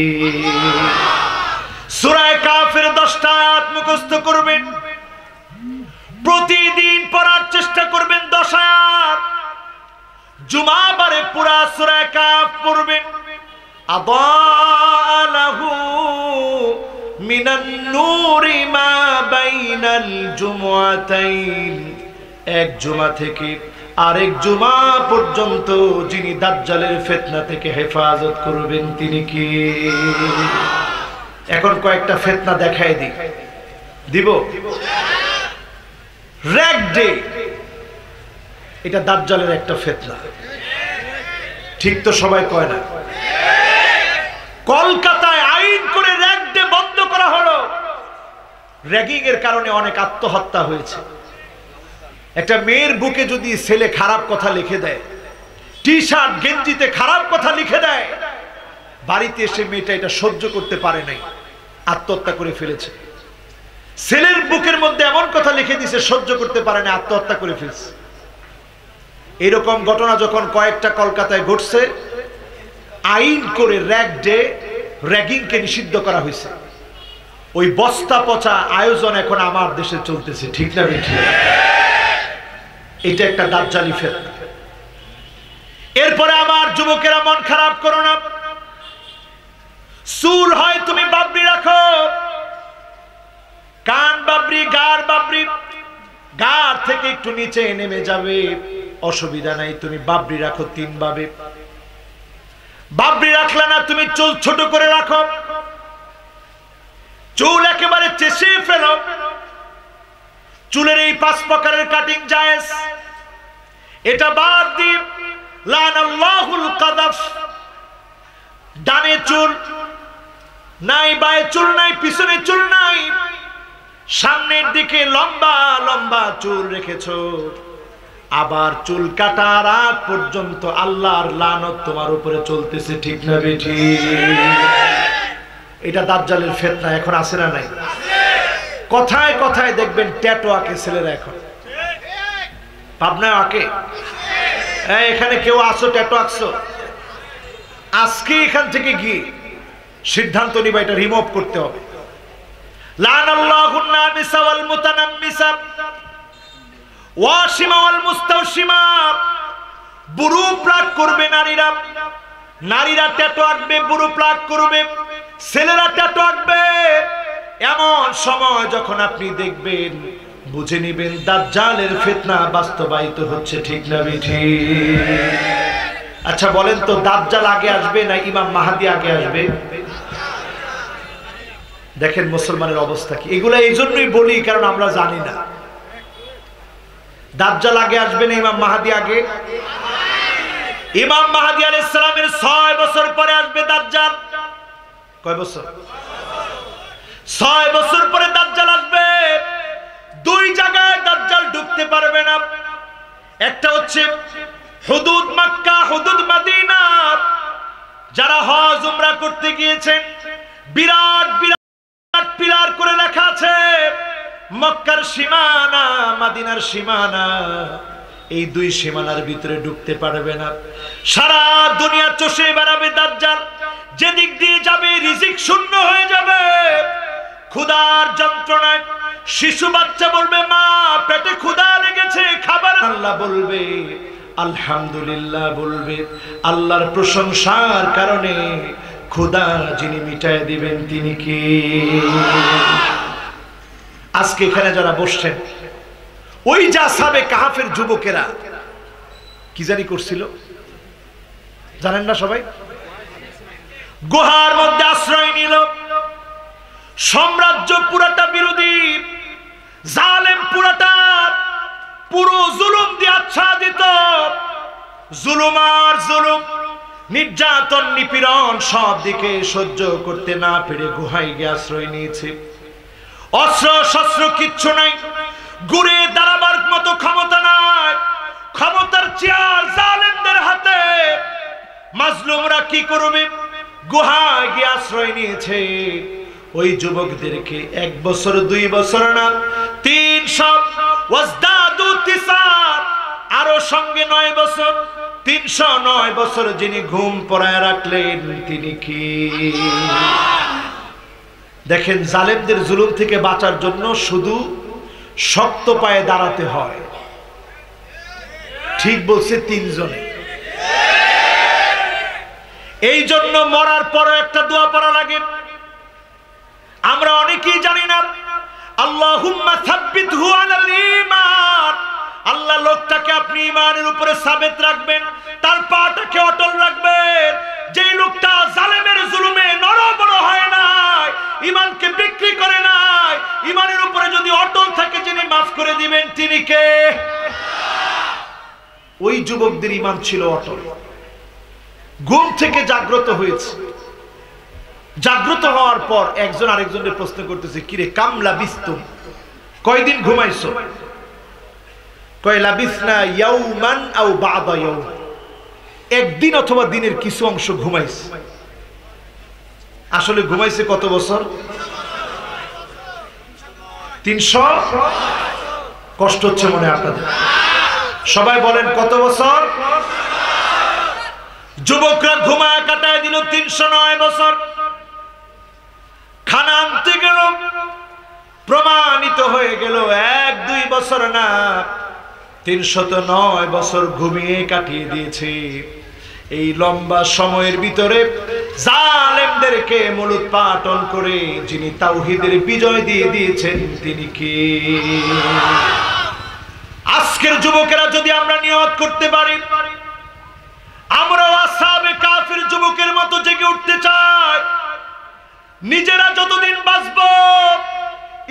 সূরা কাফের 10টা আয়াত মুখস্থ করবেন, প্রতিদিন পড়ার চেষ্টা করবেন 10 আয়াত। জুমাবারে পুরা সূরা কাফ পড়বেন। আদালাহু মিনান নূরি মা বাইনাল জুমআতাইন, এক জুমা থেকে আরেক জুমা পর্যন্ত যিনি দাজ্জালের ফিতনা থেকে হেফাজত করবেন তিনি কি? এখন কয়েকটা ফিতনা দেখাই দিব। র‍্যাগ ডে, এটা দাজ্জালের একটা ফিতনা, ঠিক তো? সবাই কয় না? কলকাতায় আইন করে র‍্যাগ ডে বন্ধ করা হলো। র‍্যাগিং এর কারণে অনেক আত্মহত্যা হয়েছে। একটা মেয়ের বুকে যদি ছেলে খারাপ কথা লিখে দেয়, টি শার্ট গেঞ্জিতে খারাপ কথা লিখে দেয়, বাড়িতে এসে মেয়েটা এটা সহ্য করতে পারে নাই, আত্মহত্যা করে ফেলেছে। ছেলের বুকের মধ্যে এমন কথা লিখে দিয়েছে, সহ্য করতে পারে না, আত্মহত্যা করে ফেলছে। এরকম ঘটনা যখন কয়েকটা কলকাতায় ঘটছে, আইন করে র‍্যাগ ডে, র‍্যাগিংকে নিষিদ্ধ করা হয়েছে। ওই বস্তা পচা আয়োজন এখন আমার দেশে চলতেছে, ঠিক না বেঠিক? এটা একটা দাজ্জালি ফিতনা। এরপরে আমার যুবকেরা মন খারাপ করো না, চুল হয় তুমি বাবরি রাখো, কান বাবরি, গার বাবরি, গার থেকে একটু নিচে নেমে যাবে, অসুবিধা নাই, তুমি বাবরি রাখো 3 ভাবে। বাবরি রাখলা না, তুমি চুল ছোট করে রাখো, চুল একেবারে চেঁচে ফেলো। চুলের এই 5 প্রকারের কাটিং জায়েজ। এটা বাদ দিয়ে লানাল্লাহুল কাযাফ, ডানে চুল নাই, বায়ে চুল নাই, পিছনে চুল নাই, সামনের দিকে লম্বা লম্বা চুল রেখেছো, আবার চুল কাটার আগ পর্যন্ত আল্লাহর লানত তোমার উপরে চলতেছে, ঠিক না বেঠিক? এটা দাজ্জালের ফিতনা। এখন আছে না নাই? কথায় কথায় দেখবেন ট্যাটু আঁকে ছেলেরা, এখন পাবনায় আঁকে। এখানে কেউ আসো ট্যাটু আঁকছো? আজকে এখান থেকে গিয়ে সিদ্ধান্ত নিবা এটা রিমুভ করতে হবে। লানাল্লাহুন নামিসা ওয়াল মুতানাম্মিসা ওয়াশিমা ওয়াল মুস্তাওশিমা। বুড়ো প্লাগ করবে নারীরা, নারীরা ট্যাটু আঁকবে, বুড়ো প্লাগ করবে, ছেলেরা ট্যাটু আঁকবে। এমন সময় যখন আপনি দেখবেন, বুঝে নিবেন দাজ্জালের ফিতনা বাস্তবায়িত হচ্ছে, ঠিক না বেঠিক? আচ্ছা বলেন তো, দাজ্জাল আগে আসবে না ইমাম মাহদী আগে আসবে? দেখেন মুসলমানের অবস্থা কি। এগুলা এই জন্যই বলি কারণ আমরা জানি না। দাজ্জাল আগে আসবে না ইমাম মাহদী আগে? ইমাম মাহদী আলাইহিস সালামের 6 বছর পরে আসবে দাজ্জাল। কয় বছর? 6 বছর পরে দাজ্জাল আসবে। 2 জায়গায় দাজ্জাল ঢুকতে পারবে না। একটা হচ্ছে হুদুদ মক্কা, হুদুদ মদিনা। যারা হজ উমরা করতে গিয়েছেন, বিরাট বিরাট পিলার করে লেখা আছে মক্কার সীমানা, মদিনার সীমানা। এই 2 সীমানার ভিতরে ঢুকতে পারবে না। সারা দুনিয়া চষে বেড়াবে দাজ্জাল। যেদিক দিয়ে যাবে রিজিক শূন্য হয়ে যাবে। ক্ষুধার যন্ত্রণায় শিশু বাচ্চা বলবে মা পেটে ক্ষুধা লেগেছে, খাবার। আল্লাহ বলবে আলহামদুলিল্লাহ, বলবে আল্লাহর প্রশংসার কারণে ক্ষুধা যিনি মিটায় দিবেন তিনি কে? আজকে এখানে যারা বসছেন, ওই যে আসহাবে কাহাফের যুবকেরা কি জানি করছিল জানেন না সবাই? গুহার মধ্যে আশ্রয় নিল। সাম্রাজ্য পুরাটা বিরোধী, জালেম পুরাটা, পুরো জুলুম দিয়ে আচ্ছাদিত। জুলুম আর জুলুম, নির্যাতন নিপীড়ন সব দিকে সহ্য করতে না পেরে গুহায় গিয়ে আশ্রয় নিয়েছে। অস্ত্র শস্ত্র কিচ্ছু নাই, ঘুরে দাঁড়াবার মতো ক্ষমতা নাই। ক্ষমতার চেয়ার জালেমদের হাতে। মাজলুমরা কি করবে? গুহায় গিয়ে আশ্রয় নিয়েছে। ওই যুবকদেরকে 1 বছর 2 বছর না 300 ওয়াজদাদু তিসা, আরো সঙ্গে 9 বছর, 309 বছর যিনি ঘুম পড়ায় রাখলেন তিনি কি? দেখেন জালেমদের জুলুম থেকে বাঁচার জন্য শুধু শক্ত পায়ে দাঁড়াতে হয়। ঠিক বলছে 3 জনে। এই জন্য মরার পরে একটা দোয়া পড়া লাগে। আমরা অনেকেই জানি না। আল্লাহুম্মা সাব্বিতহু আলাল ঈমান। আল্লাহ লোকটাকে আপনি ঈমানের উপরে সাবিত রাখবেন, তার পাটাকে অটল রাখবেন। যেই লোকটা জালেমের জুলুমে নড়বড় হয় না, ঈমানকে বিক্রি করে নাই, ঈমানের উপরে যদি অটল থাকে যিনি মাফ করে দিবেন তিনি কে? ওই যুবকদের ঈমান ছিল অটল। ঘুম থেকে জাগ্রত হয়েছে। জাগ্রত হওয়ার পর একজন আরেকজনের প্রশ্ন করতেছে, কিরে কামলা বিস্তুম, কয়দিন ঘুমাইছো? কয় লাবিসনা ইয়াউমান আও বা'দা ইয়াউম, একদিন অথবা দিনের কিছু অংশ ঘুমাইছে। আসলে ঘুমাইছে কত বছর? 300। কষ্ট হচ্ছে মনে আপনাদের? সবাই বলেন কত বছর? যুবকরা ঘুমায় কাটায় দিল 309 বছর। খানা আনতে গেল, প্রমাণিত হয়ে গেল 1-2 বছর না, 309 বছর ঘুমিয়ে কাটিয়ে দিয়েছে। এই লম্বা সময়ের ভিতরে জালেমদেরকে মূলোৎপাটন করে যিনি তাওহীদের বিজয় দিয়ে দিয়েছেন তিনি কে? আজকের যুবকেরা যদি আমরা নিয়ত করতে পারি আমরাও আসহাবে কাফির যুবকের মতো জেগে উঠতে চাই, নিজেরা যতদিন বাঁচবো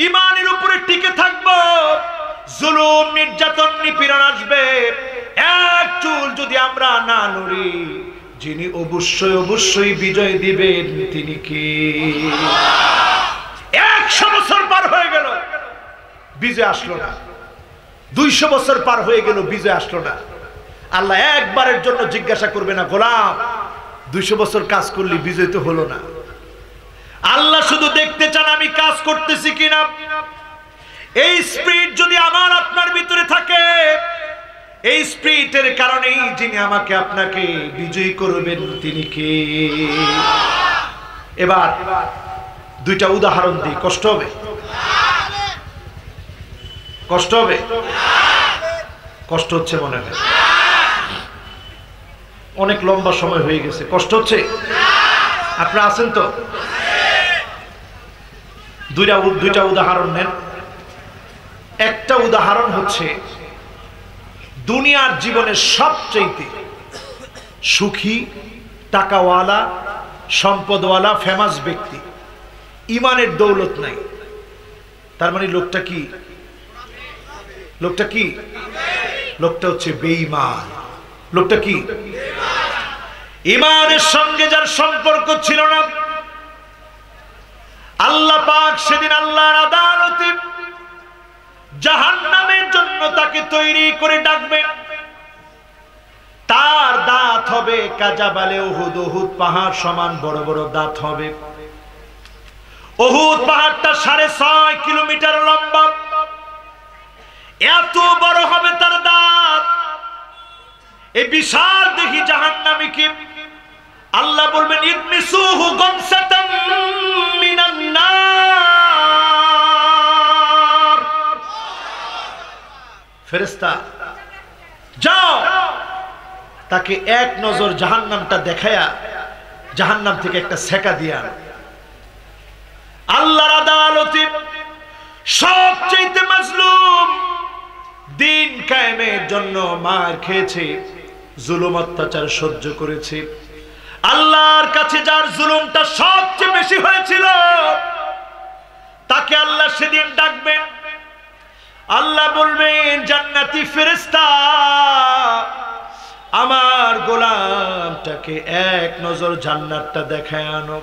ঈমানের উপরে টিকে থাকবো, জুলুম নির্যাতন নিপীড়ন আসবে, এক চুল যদি আমরা না নড়ি, যিনি অবশ্যই অবশ্যই বিজয় দিবেন তিনি কে? 100 বছর পার হয়ে গেল বিজয় আসলো না, 200 বছর পার হয়ে গেল বিজয় আসলো না। আল্লাহ একবারের জন্য জিজ্ঞাসা করবে না, গোলাম 200 বছর কাজ করলি বিজয় তো হলো না? আল্লাহ শুধু দেখতে চান আমি কাজ করতেছি কিনা। এই স্পিরিট যদি আমার আপনার ভিতরে থাকে, এই স্পিরিটের কারণেই যিনি আমাকে আপনাকে বিজয়ী করবেন তিনি কে? এবার দুইটা উদাহরণ দিই, কষ্ট হবে? কষ্ট হবে? কষ্ট হচ্ছে মনে হয়, অনেক লম্বা সময় হয়ে গেছে, কষ্ট হচ্ছে? আপনারা আছেন তো? দুইটা উদাহরণ নেন। একটা উদাহরণ হচ্ছে দুনিয়ার জীবনের সবচেয়ে সুখী, টাকাওয়ালা, সম্পদওয়ালা, ফেমাস ব্যক্তি, ইমানের দৌলত নাই, তার মানে লোকটা কি? লোকটা কি? লোকটা হচ্ছে বেঈমান। লোকটা কি? ইমানের সঙ্গে যার সম্পর্ক ছিল না, আল্লাহ পাক সেদিন আল্লাহর আদালতে জাহান্নামের জন্য তাকে তৈরি করে ডাকবেন। তার দাঁত হবে কাজাবালে উহুদ, উহুদ পাহাড় সমান বড় বড় দাঁত হবে। উহুদ পাহাড়টা 6.5 কিলোমিটার লম্বা, এত বড় হবে তার দাঁত। এই বিশাল দেখি জাহান্নামীকে আল্লাহ বলবেন ইদমিসুহু গামসাতাম মিনান নার। ফেরেশতা যাও, তাকে এক নজর জাহান্নামটা দেখায়া জাহান্নাম থেকে একটা সেকা দিয়া। আল্লাহর আদালতে সবচেয়ে মাজলুম, দিন কায়েমের জন্য মার খেয়েছে, জুলুম অত্যাচার সহ্য করেছে, আল্লাহর কাছে যার জুলুমটা সবচেয়ে বেশি হয়েছিল তাকে আল্লাহ সেদিন ডাকবেন। আল্লাহ বলবেন জান্নাতি ফেরেশতা আমার গোলামটাকে এক নজর জান্নাতটা দেখায় আনো।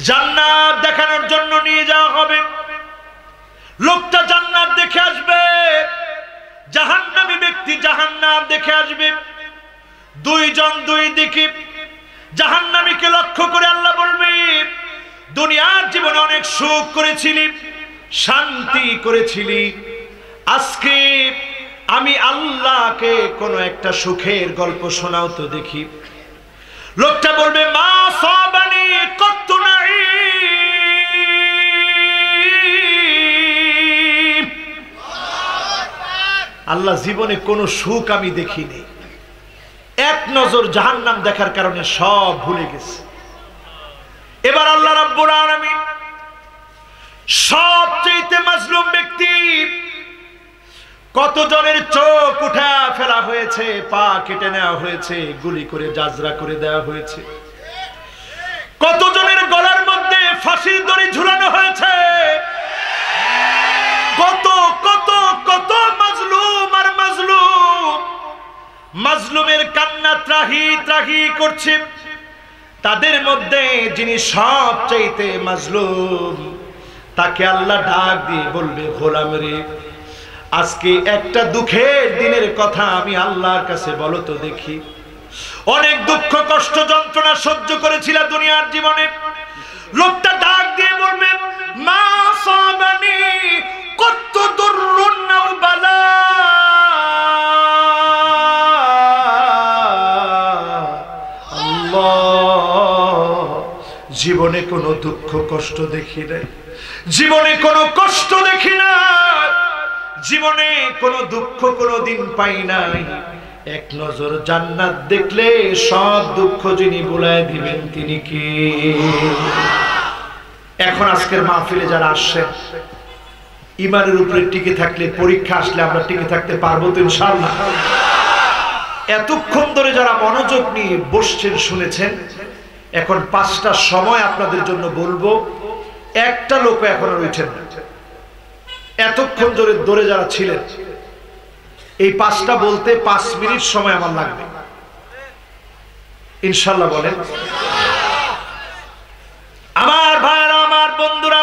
জান্নাত দেখানোর জন্য নিয়ে যাওয়া হবে। লোকটা জান্নাত দেখে আসবে, জাহান্নামী ব্যক্তি জাহান্নাম দেখে আসবে। দুইজন দুই দিকে। জাহান্নামীকে লক্ষ্য করে আল্লাহ বলবে দুনিয়ার জীবনে অনেক সুখ করেছিলি, শান্তি করেছিলি, আজকে আমি আল্লাহকে কোন একটা সুখের গল্প শোনাও তো দেখি। লোকটা বলবে মা সাবানি কত নাই, আল্লাহ জীবনে কোনো সুখ আমি দেখিনি। এক নজর জাহান্নাম দেখার কারণে সব ভুলে গেছে। এবার আল্লাহ রাব্বুল আলামিন সবচেয়ে মাজলুম ব্যক্তি, কতজনের চোখ উঠা ফেলা হয়েছে, পা কেটে নেওয়া হয়েছে, গুলি করে জাজরা করে দেওয়া হয়েছে, কতজনের গলার মধ্যে ফাঁসির দড়ি ঝুলানো হয়েছে, কত কত কত মাজলুম আর মাজলুম, মাজলুমের কান্না ত্রাহি ত্রাহি করছে। তাদের মধ্যে যিনি সবচাইতে মাজলুম তাকে আল্লাহ ডাক দিয়ে বলবে গোলাম রে, আজকে একটা দুঃখের দিনের কথা আমি আল্লাহর কাছে বলো তো দেখি। অনেক দুঃখ কষ্ট যন্ত্রণা সহ্য করেছিল দুনিয়ার জীবনে। লোকটা ডাক দিয়ে বলবে মা সাবানি কত দুররুন নাও বালা, আল্লাহ জীবনে কোনো দুঃখ কষ্ট দেখি নাই, জীবনে কোনো কষ্ট দেখি না, জীবনে কোনো দুঃখ কোনো দিন পাই নাই। এক নজর জান্নাত দেখলে সব দুঃখ যিনি ভুলায় দিবেন তিনি কে? এখন আজকের মাহফিলে যারা আসছেন, ঈমানের উপরে টিকে থাকলে, পরীক্ষা আসলে আমরা টিকে থাকতে পারবো তো ইনশাআল্লাহ? এতক্ষণ ধরে যারা মনোযোগ নিয়ে বসছেন, শুনেছেন, এখন 5টার সময় আপনাদের জন্য বলবো, একটা লোক এখন আর উঠেন না। এতক্ষণ ধরে যারা ছিলেন, এই 5টা বলতে 5 মিনিট সময় আমার লাগবে ইনশাআল্লাহ। বলেন আমার ভাইরা, আমার বন্ধুরা,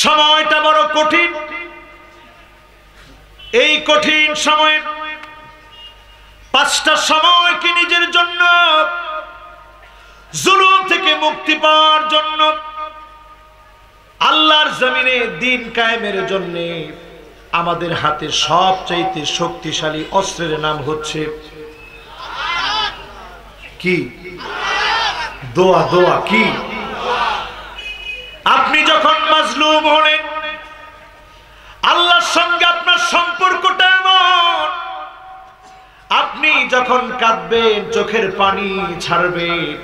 সময়টা বড় কঠিন। এই কঠিন সময়ে 5টা সময় কি নিজের জন্য, জুলুম থেকে মুক্তি পাওয়ার জন্য, আল্লাহর জমিনে দ্বীন কায়েমের জন্য আমাদের হাতে সবচাইতে শক্তিশালী অস্ত্রের নাম হচ্ছে কি? দোয়া। দোয়া কি? আপনি যখন মাজলুম হলেন, আল্লাহর সঙ্গে আপনার সম্পর্কটা এমন, আপনি যখন কাঁদবেন, চোখের পানি ছাড়বেন,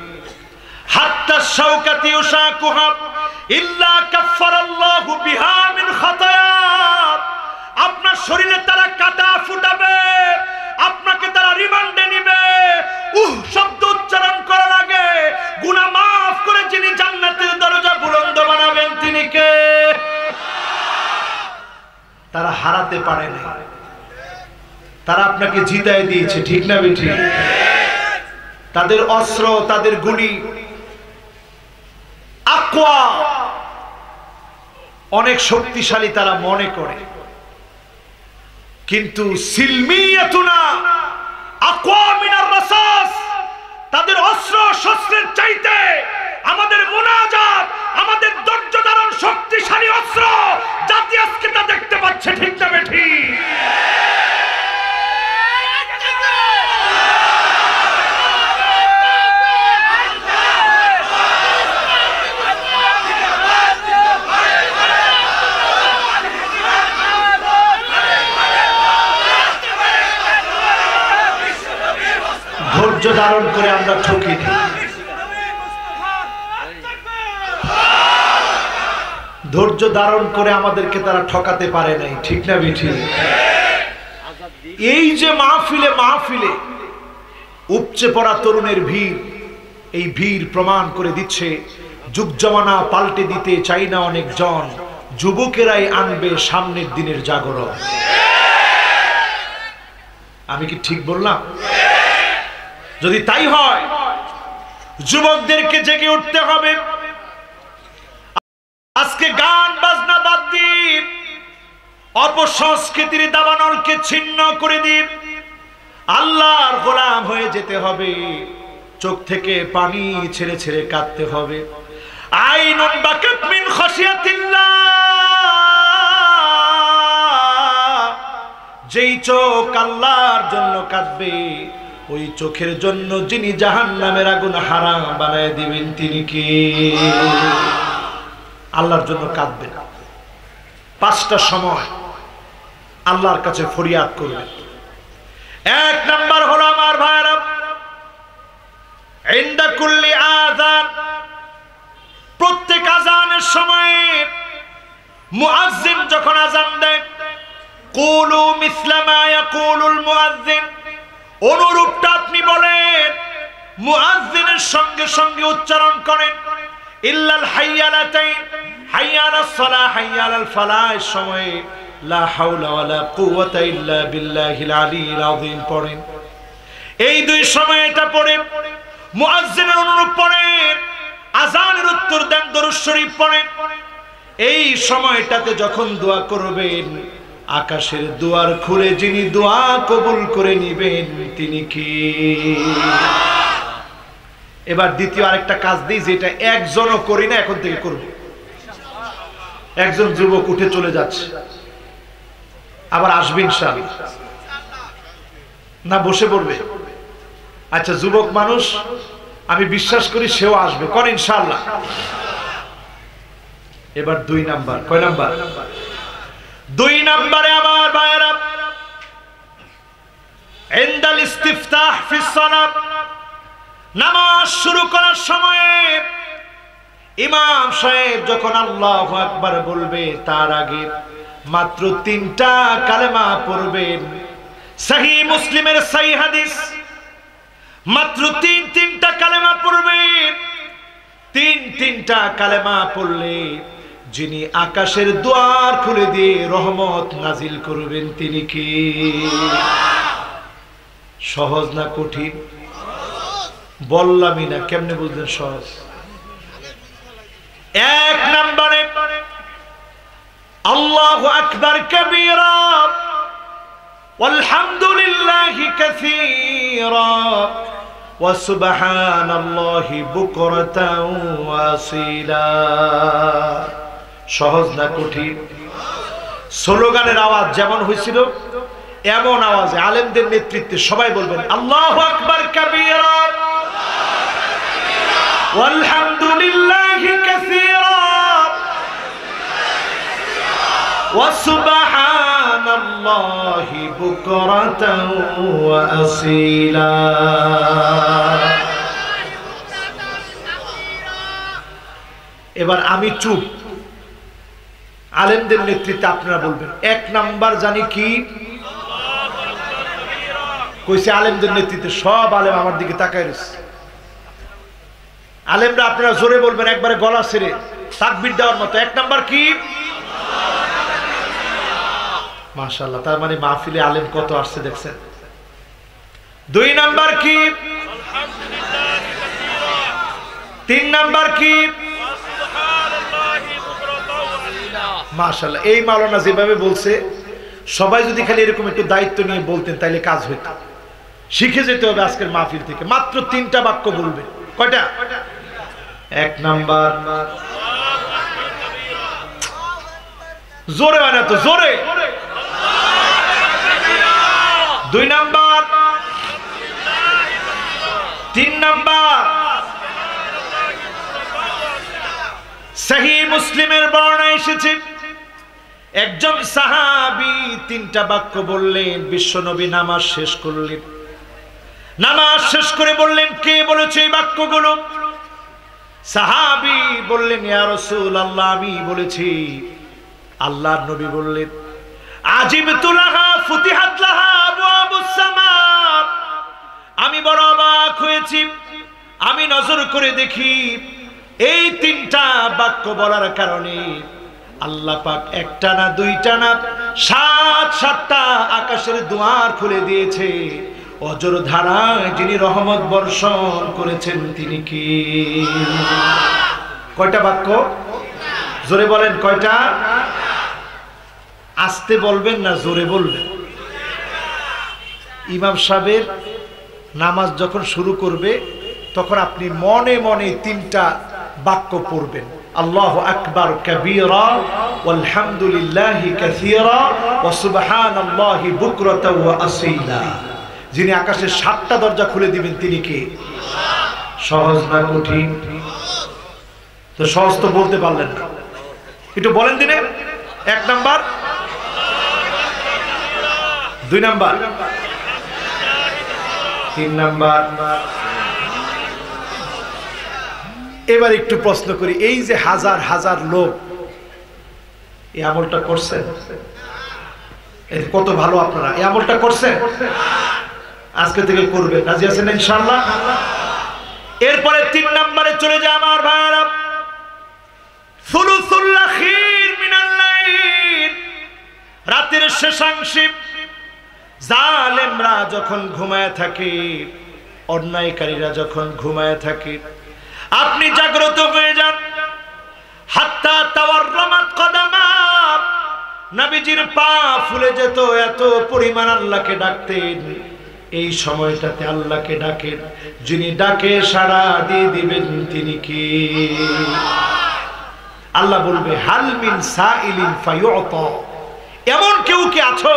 হাত্তা শাওকাতি উশাকুহা ইল্লা কাফফারাল্লাহু বিহা মিন খাতায়া, আপনার শরীরে তারা কাটা ফুটাবে, আপনাকে তারা রিমান্ডে নিবে, শব্দ উচ্চারণ করার আগে গুনাহ মাফ করে যিনি জান্নাতের দরজা বুলন্দ বানাবেন তিনি কে? তারা হারাতে পারে না, তারা আপনাকে জিতায় দিয়েছে, ঠিক না বেঠি? তাদের অস্ত্র, তাদের গুলি আকওয়া, অনেক শক্তিশালী তারা মনে করে, কিন্তু সিলমিয়াতুনা আকওয়া মিনার রাসাস, তাদের অস্ত্র শস্ত্রের চাইতে আমাদের মুনাজাত, আমাদের ধৈর্য ধারণ শক্তিশালী অস্ত্র। জাতি আজকে তা দেখতে পাচ্ছে, ঠিক না বেঠি? ধৈর্য ধারণ করে আমরা ঠকি না, ধৈর্য ধারণ করে আমাদেরকে তারা ঠকাতে পারে নাই, ঠিক না বেঠি? এই যে মাহফিলে মাহফিলে উপচে পড়া তরুণের ভিড়, এই ভিড় প্রমাণ করে দিচ্ছে যুগ জামানা পাল্টে দিতে চাই না অনেকজন, যুবকেরাই আনবে সামনের দিনের জাগরণ। আমি কি ঠিক বললাম? যদি তাই হয়, যুবকদেরকে জেগে উঠতে হবে। আজকে গান বাজনা বাদ দিয়ে, অপসংস্কৃতির দাবানলকে ছিন্ন করে দিয়ে আল্লাহর গোলাম হয়ে যেতে হবে। চোখ থেকে পানি ছেড়ে ছেড়ে কাঁদতে হবে। আইনুন বাকাত মিন খাশিয়াতিল্লাহ, যেই চোখ আল্লাহর জন্য কাঁদবে, ওই চোখের জন্য যিনি জাহান্নামের আগুন হারাম বানায় দিবেন তিনি কি? আল্লাহর জন্য কাঁদবেন। 5টা সময় আল্লাহর কাছে ফরিয়াদ করবেন। 1 নাম্বার হলো আমার ভাইরা, ইনদা কুল্লি আযান, প্রত্যেক আযানের সময় মুয়াজ্জিন যখন আযান দেয়, কুলু মিসলা মা ইয়াকুলুল মুয়াজ্জিন, অনুরূপটা আপনি বলেন, মুয়াজ্জিনের সঙ্গে সঙ্গে উচ্চারণ করেন। ইল্লাল হাইয়ালাতাইন, হাইয়ালাস সালাহ, হাইয়ালাল ফালাহ সময়ে লা হাওলা ওয়ালা কুওয়াতা ইল্লা বিল্লাহিল আলিয়্যিল আযীম পড়েন। এই 2 সময় এটা পড়ে মুয়াজ্জিনের অনুরূপ পড়েন। আযানের উত্তর দেন, দরুদ শরীফ পড়েন। এই সময়টাতে যখন দোয়া করবেন, আকাশের দুয়ার খুলে যিনি দোয়া কবুল করে নেবেন তিনি কি? এবার দ্বিতীয় আরেকটা কাজ দিই, যেটা একজনও করি না, এখন থেকে করব। একজন যুবক উঠে চলে যাচ্ছে, আবার আসবে ইনশাআল্লাহ, না বসে পড়বে? আচ্ছা, যুবক মানুষ, আমি বিশ্বাস করি সেও আসবে, কোন ইনশাআল্লাহ। এবার 2 নাম্বার, কয় নাম্বার? 2 নম্বরে আমার ভাইরা, ইনদাল ইস্তিফতাহ ফিস সালাত, নামাজ শুরু করার সময় ইমাম সাহেব যখন আল্লাহু আকবার বলবে তার আগে মাত্র 3টা কালেমা পড়বেন। সহিহ মুসলিমের সহিহ হাদিস, মাত্র 3টা কালেমা পড়বেন। 3টা কালেমা পড়লে যিনি আকাশের দুয়ার খুলে দিয়ে রহমত নাজিল করবেন তিনি কি? সহজ না কঠিন? বললামই না, কেমনে বুঝলেন সহজ? 1 নম্বরে আল্লাহু আকবার কাবীরা ওয়ালহামদুলিল্লাহি কাসীরা ওয়া সুবহানাল্লাহি বুকরাতাও ওয়া আসীলা। সহজ না কঠিন? স্লোগানের আওয়াজ যেমন হয়েছিল এমন আওয়াজে আলেমদের নেতৃত্বে সবাই বলবেন আল্লাহু আকবার কাবীরা ওয়ালহামদুলিল্লাহি কাসীরা ওয়া সুবহানাল্লাহি বুকরাতাও ওয়া আসীলা। এবার আমি চুপ, আলেমদের নেতৃত্বে আপনারা বলবেন। 1 নাম্বার জানি কি কইছে? আলেমদের নেতৃত্বে সব আলেম আমার দিকে তাকায় রয়েছে। আলেমরা আপনারা জোরে বলবেন, একবারে গলা ছেড়ে তাকবীর দেওয়ার মতো। 1 নাম্বার কি? মাশাআল্লাহ, তার মানে মাহফিলে আলেম কত আসছে দেখছেন। 2 নাম্বার কি? 3 নাম্বার কি? মাশাআল্লাহ, এই মাওলানা যেভাবে বলছে সবাই যদি খালি এরকম একটু দায়িত্ব নিয়ে বলতেন তাইলে কাজ হইত। শিখে যেতে হবে আজকের মাহফিল থেকে। মাত্র 3টা বাক্য বলবে। কয়টা? 1 নাম্বার জোরে হয় না তো, জোরে। 2 নাম্বার, 3 নাম্বার। সহিহ মুসলিমের বর্ণনা এসেছে একজন সাহাবী 3টা বাক্য বললেন। বিশ্বনবী নামাজ শেষ করলেন। নামাজ শেষ করে বললেন, কে বলেছে এই বাক্যগুলো? সাহাবী বললেন, ইয়া রাসূলুল্লাহ, আমি বলেছি। আল্লাহর নবী বললেন, আজিবতু লাহা ফুতিহাত লাহা আবওয়াবুস সামা। আমি বড় অবাক হয়েছি। আমি নজর করে দেখি এই 3টা বাক্য বলার কারণে আল্লাহ পাক 1টা না 2টা না 7টা আকাশের দুয়ার খুলে দিয়েছে। অজর ধারায় যিনি রহমত বর্ষণ করেছেন তিনি কি? কয়টা বাক্য? জোরে বলেন, কয়টা? আস্তে বলবেন না জোরে বলবেন? ইমাম সাহেবের নামাজ যখন শুরু করবে তখন আপনি মনে মনে 3টা বাক্য পড়বেন। আল্লাহু আকবার কাবীরা ওয়ালহামদুলিল্লাহি কাসীরা ওয়া সুবহানাল্লাহি বুকরাতাও ওয়া আসীলা। যিনি আকাশের 7টা দরজা খুলে দিবেন তিনি কে? সহজ না কঠিন? তো সহজ তো বলতে পারলেন না, একটু বলেন দিনে। 1 নাম্বার, 2 নাম্বার, 3 নাম্বার। এবার একটু প্রশ্ন করি, এই যে হাজার হাজার লোক এই আমলটা করছেন, কত ভালো আপনারা এই আমলটা করছেন, আজকে থেকে করবেন, রাজি আছেন ইনশাআল্লাহ? এরপরে 3 নম্বরে চলে যায় আমার ভাইরা, সুলুসুল আখির মিনাল লাইল, রাতের শেষাংশে জালেমরা যখন ঘুমায় থাকে, অন্যায়কারীরা যখন ঘুমায় থাকে, আপনি জাগ্রত হয়ে যান। হাত্তা তাওয়াররামাত কদামা, নবীজির পা ফুলে যেত, এত পরিমাণ আল্লাহকে ডাকতেন। এই সময়টাতে আল্লাহকে ডাকেন, যিনি ডাকে সাড়া দিয়ে দিবেন তিনি কি? আল্লাহ বলবে হাল মিন সাইলিন ফায়ুতা, এমন কেউ কি আছো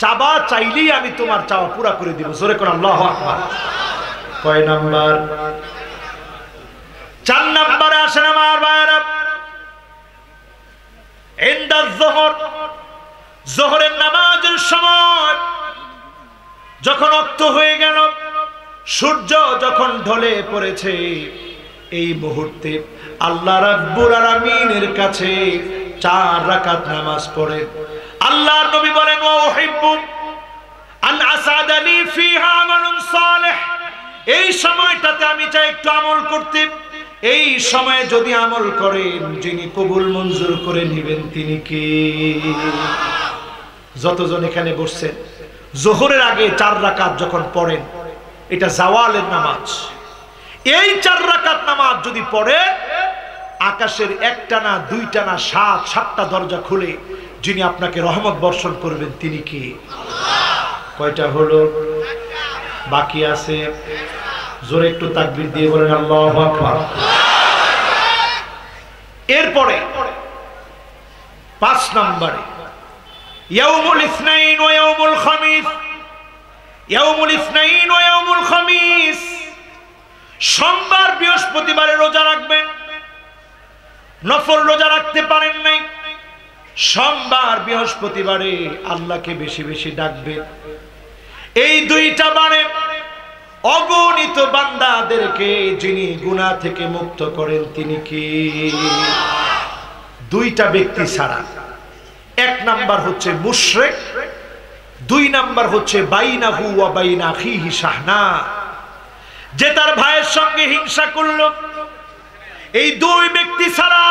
চাবা চাইলেই আমি তোমার চাওয়া পুরা করে দিব। জোরে করে আল্লাহু আকবার। কয় নাম্বার? 4 নম্বরে আসেন আমার ভাইরা, ইনদা যোহর, যোহরের নামাজের সময় যখন অক্ত হয়ে গেল, সূর্য যখন ঢলে পড়েছে, এই মুহূর্তে আল্লাহ রাব্বুল আলামিনের কাছে 4 রাকাত নামাজ পড়ে আল্লাহর নবী বলেন, ওয়া উহিব্বু আন আসাদালি ফিহা আমালুন সালিহ, এই সময়টাতে আমি চাই একটু আমল করতে। এই সময়ে যদি আমল করেন, যিনি কবুল মঞ্জুর করে নেবেন তিনি কে? যতজন এখানে বসছেন, যোহরের আগে 4 রাকাত যখন পড়েন, এটা জাওয়ালের নামাজ। এই 4 রাকাত নামাজ যদি পড়ে, আকাশের একটা না দুইটা না 7টা দরজা খুলে যিনি আপনাকে রহমত বর্ষণ করবেন তিনি কে? কয়টা হলো? বাকি আছে। জোরে একটু তাকবীর দিয়ে বলেন আল্লাহু আকবার। এরপরে 5 নম্বরে ইয়াউমুল ইসনাইন ওয়া ইয়াউমুল খামিস। ইয়াউমুল ইসনাইন ওয়া ইয়াউমুল খামিস, সোমবার বৃহস্পতিবারে রোজা রাখবেন। নফল রোজা রাখতে পারেন নাই, সোমবার বৃহস্পতিবারে আল্লাহকে বেশি বেশি ডাকবেন। এই 2টা বারে অগণিত বান্দাদেরকে যিনি গুনাহ থেকে মুক্ত করেন তিনি কি? 2টা ব্যক্তি ছাড়া। 1 নাম্বার হচ্ছে মুশরিক, 2 নাম্বার হচ্ছে বাইনাহু ওয়া বাইনা আখিহি শাহনা, যে তার ভাইয়ের সঙ্গে হিংসা করলো। এই 2 ব্যক্তি ছাড়া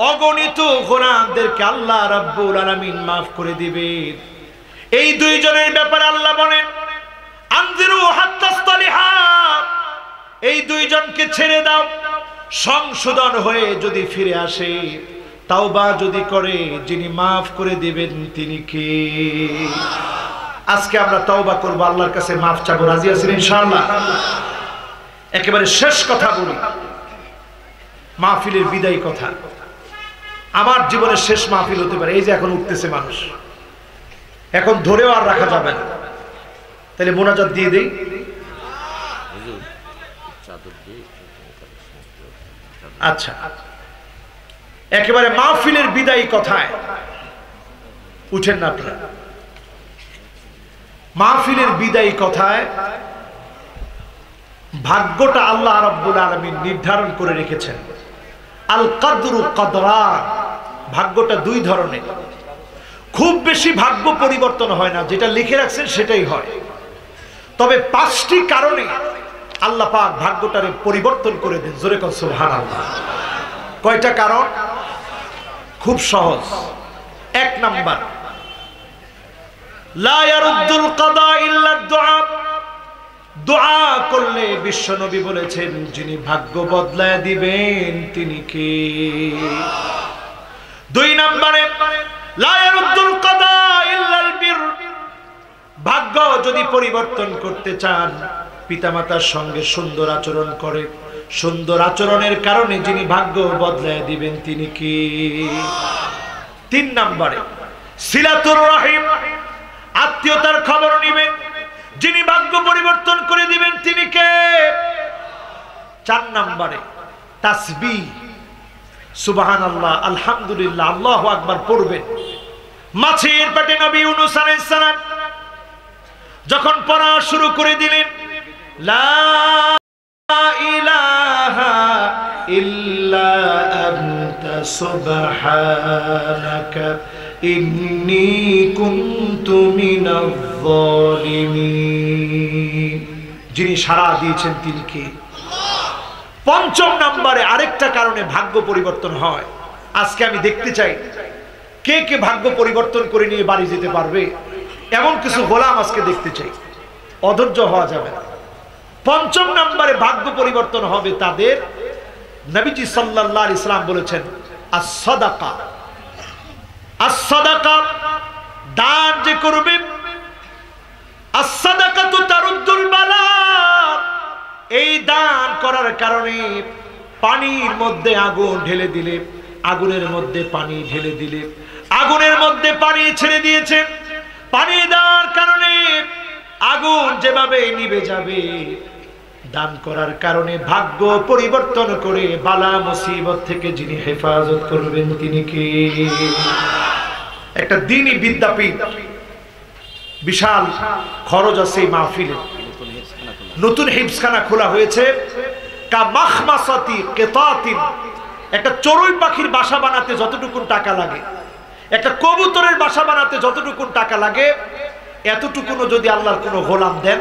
অগণিত গুনাহদেরকে আল্লাহ রাব্বুল আলামিন মাফ করে দিবেন। এই 2 জনের ব্যাপারে আল্লাহ বলেন, আনজিরু হাত্তাসতালিহা, এই 2 জনকে ছেড়ে দাও, সংশোধন হয়ে যদি ফিরে আসে, তাওবা যদি করে, যিনি মাফ করে দিবেন তিনি কে? আজকে আমরা তাওবা করব, আল্লাহর কাছে মাফ চাবো। রাজি আছেন ইনশাআল্লাহ? একেবারে শেষ কথা বলি, মাহফিলের বিদায় কথা। আমার জীবনের শেষ মাহফিল হতে পারে। এই যে এখন উঠতেছে মানুষ, এখন ধরেও আর রাখা যাবে না। তাহলে মোনাজাত দিয়ে দেই। আচ্ছা, একেবারে মাহফিলের বিদায়ী কথায় উঠেন না আপনারা। মাহফিলের বিদায়ী কথায় ভাগ্যটা আল্লাহ রাব্বুল আলামিন নির্ধারণ করে রেখেছেন। আল কদরু কদরান, ভাগ্যটা 2 ধরনের। খুব বেশি ভাগ্য পরিবর্তন হয় না, যেটা লিখে রাখছেন সেটাই হয়। তবে 5টি কারণে আল্লাহ পাক ভাগ্যটারে পরিবর্তন করে দেন। জোরে কোন সুবহানাল্লাহ। কয়টা কারণ? খুব সহজ। 1 নাম্বার, লা ইয়ারুদ্দুল কাদা ইল্লা দুআ, দোয়া করলে বিশ্বনবী বলেছেন যিনি ভাগ্য বদলায় দিবেন তিনি কে? 2 নম্বরে, লা ইয়ারুদ্দুল কাদা ইল্লাল বির, ভাগ্য যদি পরিবর্তন করতে চান, পিতামাতার সঙ্গে সুন্দর আচরণ করে, সুন্দর আচরণের কারণে যিনি ভাগ্য বদলায় দিবেন তিনি কি? 3 নম্বরে, সিলাতুর রহিম, আত্মীয়তার খবর নেবেন, যিনি ভাগ্য পরিবর্তন করে দিবেন তিনি কে? 4 নম্বরে, তাসবিহ, সুবহানাল্লাহ, আলহামদুলিল্লাহ, আল্লাহু আকবার পড়বেন। মাছের পেটে নবী ইউনূস আলাইহিস সালাম যখন পড়া শুরু করে দিলেন, লা ইলাহা ইল্লা আনতা সুবহানাকা ইন্নী কুনতু মিনাজ জালিমিন, যিনি সাড়া দিয়েছেন তিনি কে? 5 নম্বরে আরেকটা কারণে ভাগ্য পরিবর্তন হয়। আজকে আমি দেখতে চাই কে কে ভাগ্য পরিবর্তন করে নিয়ে বাড়ি যেতে পারবে, এমন কিছু গোলাম আজকে দেখতে চাই। অধৈর্য হওয়া যাবে না। 5 নম্বরে ভাগ্য পরিবর্তন হবে তাদের, নবীজি সাল্লাল্লাহু আলাইহি সাল্লাম বলেছেন, আস-সাদাকা, আস-সাদাকা, দান যে করবে, আস-সাদাকাতু তারুদ্দুল বালা, এই দান করার কারণে পানির মধ্যে আগুন ঢেলে দিলে, আগুনের মধ্যে পানি ঢেলে দিলে, আগুনের মধ্যে পানি ছেড়ে দিয়েছে, পানি দেওয়ার কারণে আগুন যেভাবে নিভে যাবে, দান করার কারণে ভাগ্য পরিবর্তন করে বালা মুসিবত থেকে যিনি হেফাজত করবেন তিনি কে? একটা দ্বীনি বিদ্যাপীঠ বিশাল খরচ আছে এই মাহফিলে। নতুন হিফজখানা খোলা হয়েছে। কা মাখমাসাতি কিতাতিন, একটা চড়ুই পাখির বাসা বানাতে যতটুকু টাকা লাগে, একটা কবুতরের বাসা বানাতে যতটুকু টাকা লাগে, এতটুকুনো যদি আল্লাহর কোনো গোলাম দেন,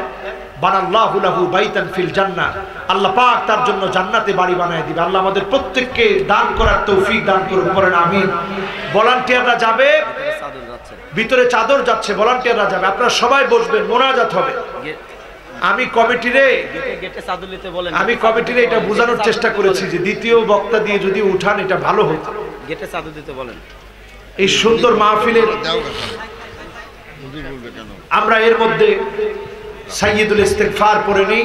বানাল্লাহু লাহু বাইতান ফিল জান্নাহ, আল্লাহ পাক তার জন্য জান্নাতে বাড়ি বানায় দিবে। আল্লাহ আমাদের প্রত্যেককে দান করার তৌফিক দান করুন, বলেন আমিন। ভলান্টিয়াররা যাবে, ভিতরে চাদর যাচ্ছে, ভলান্টিয়াররা যাবে, আপনারা সবাই বসবেন, মোনাজাত হবে। আমি কমিটিরে এটা বোঝানোর চেষ্টা করেছি যে দ্বিতীয় বক্তা দিয়ে যদি উঠান এটা ভালো হতো। গেটে চাদর দিতে বলেন। এই সুন্দর মাহফিলের আমরা এর মধ্যে সাইয়্যিদুল ইস্তিগফার পড়ে নেই।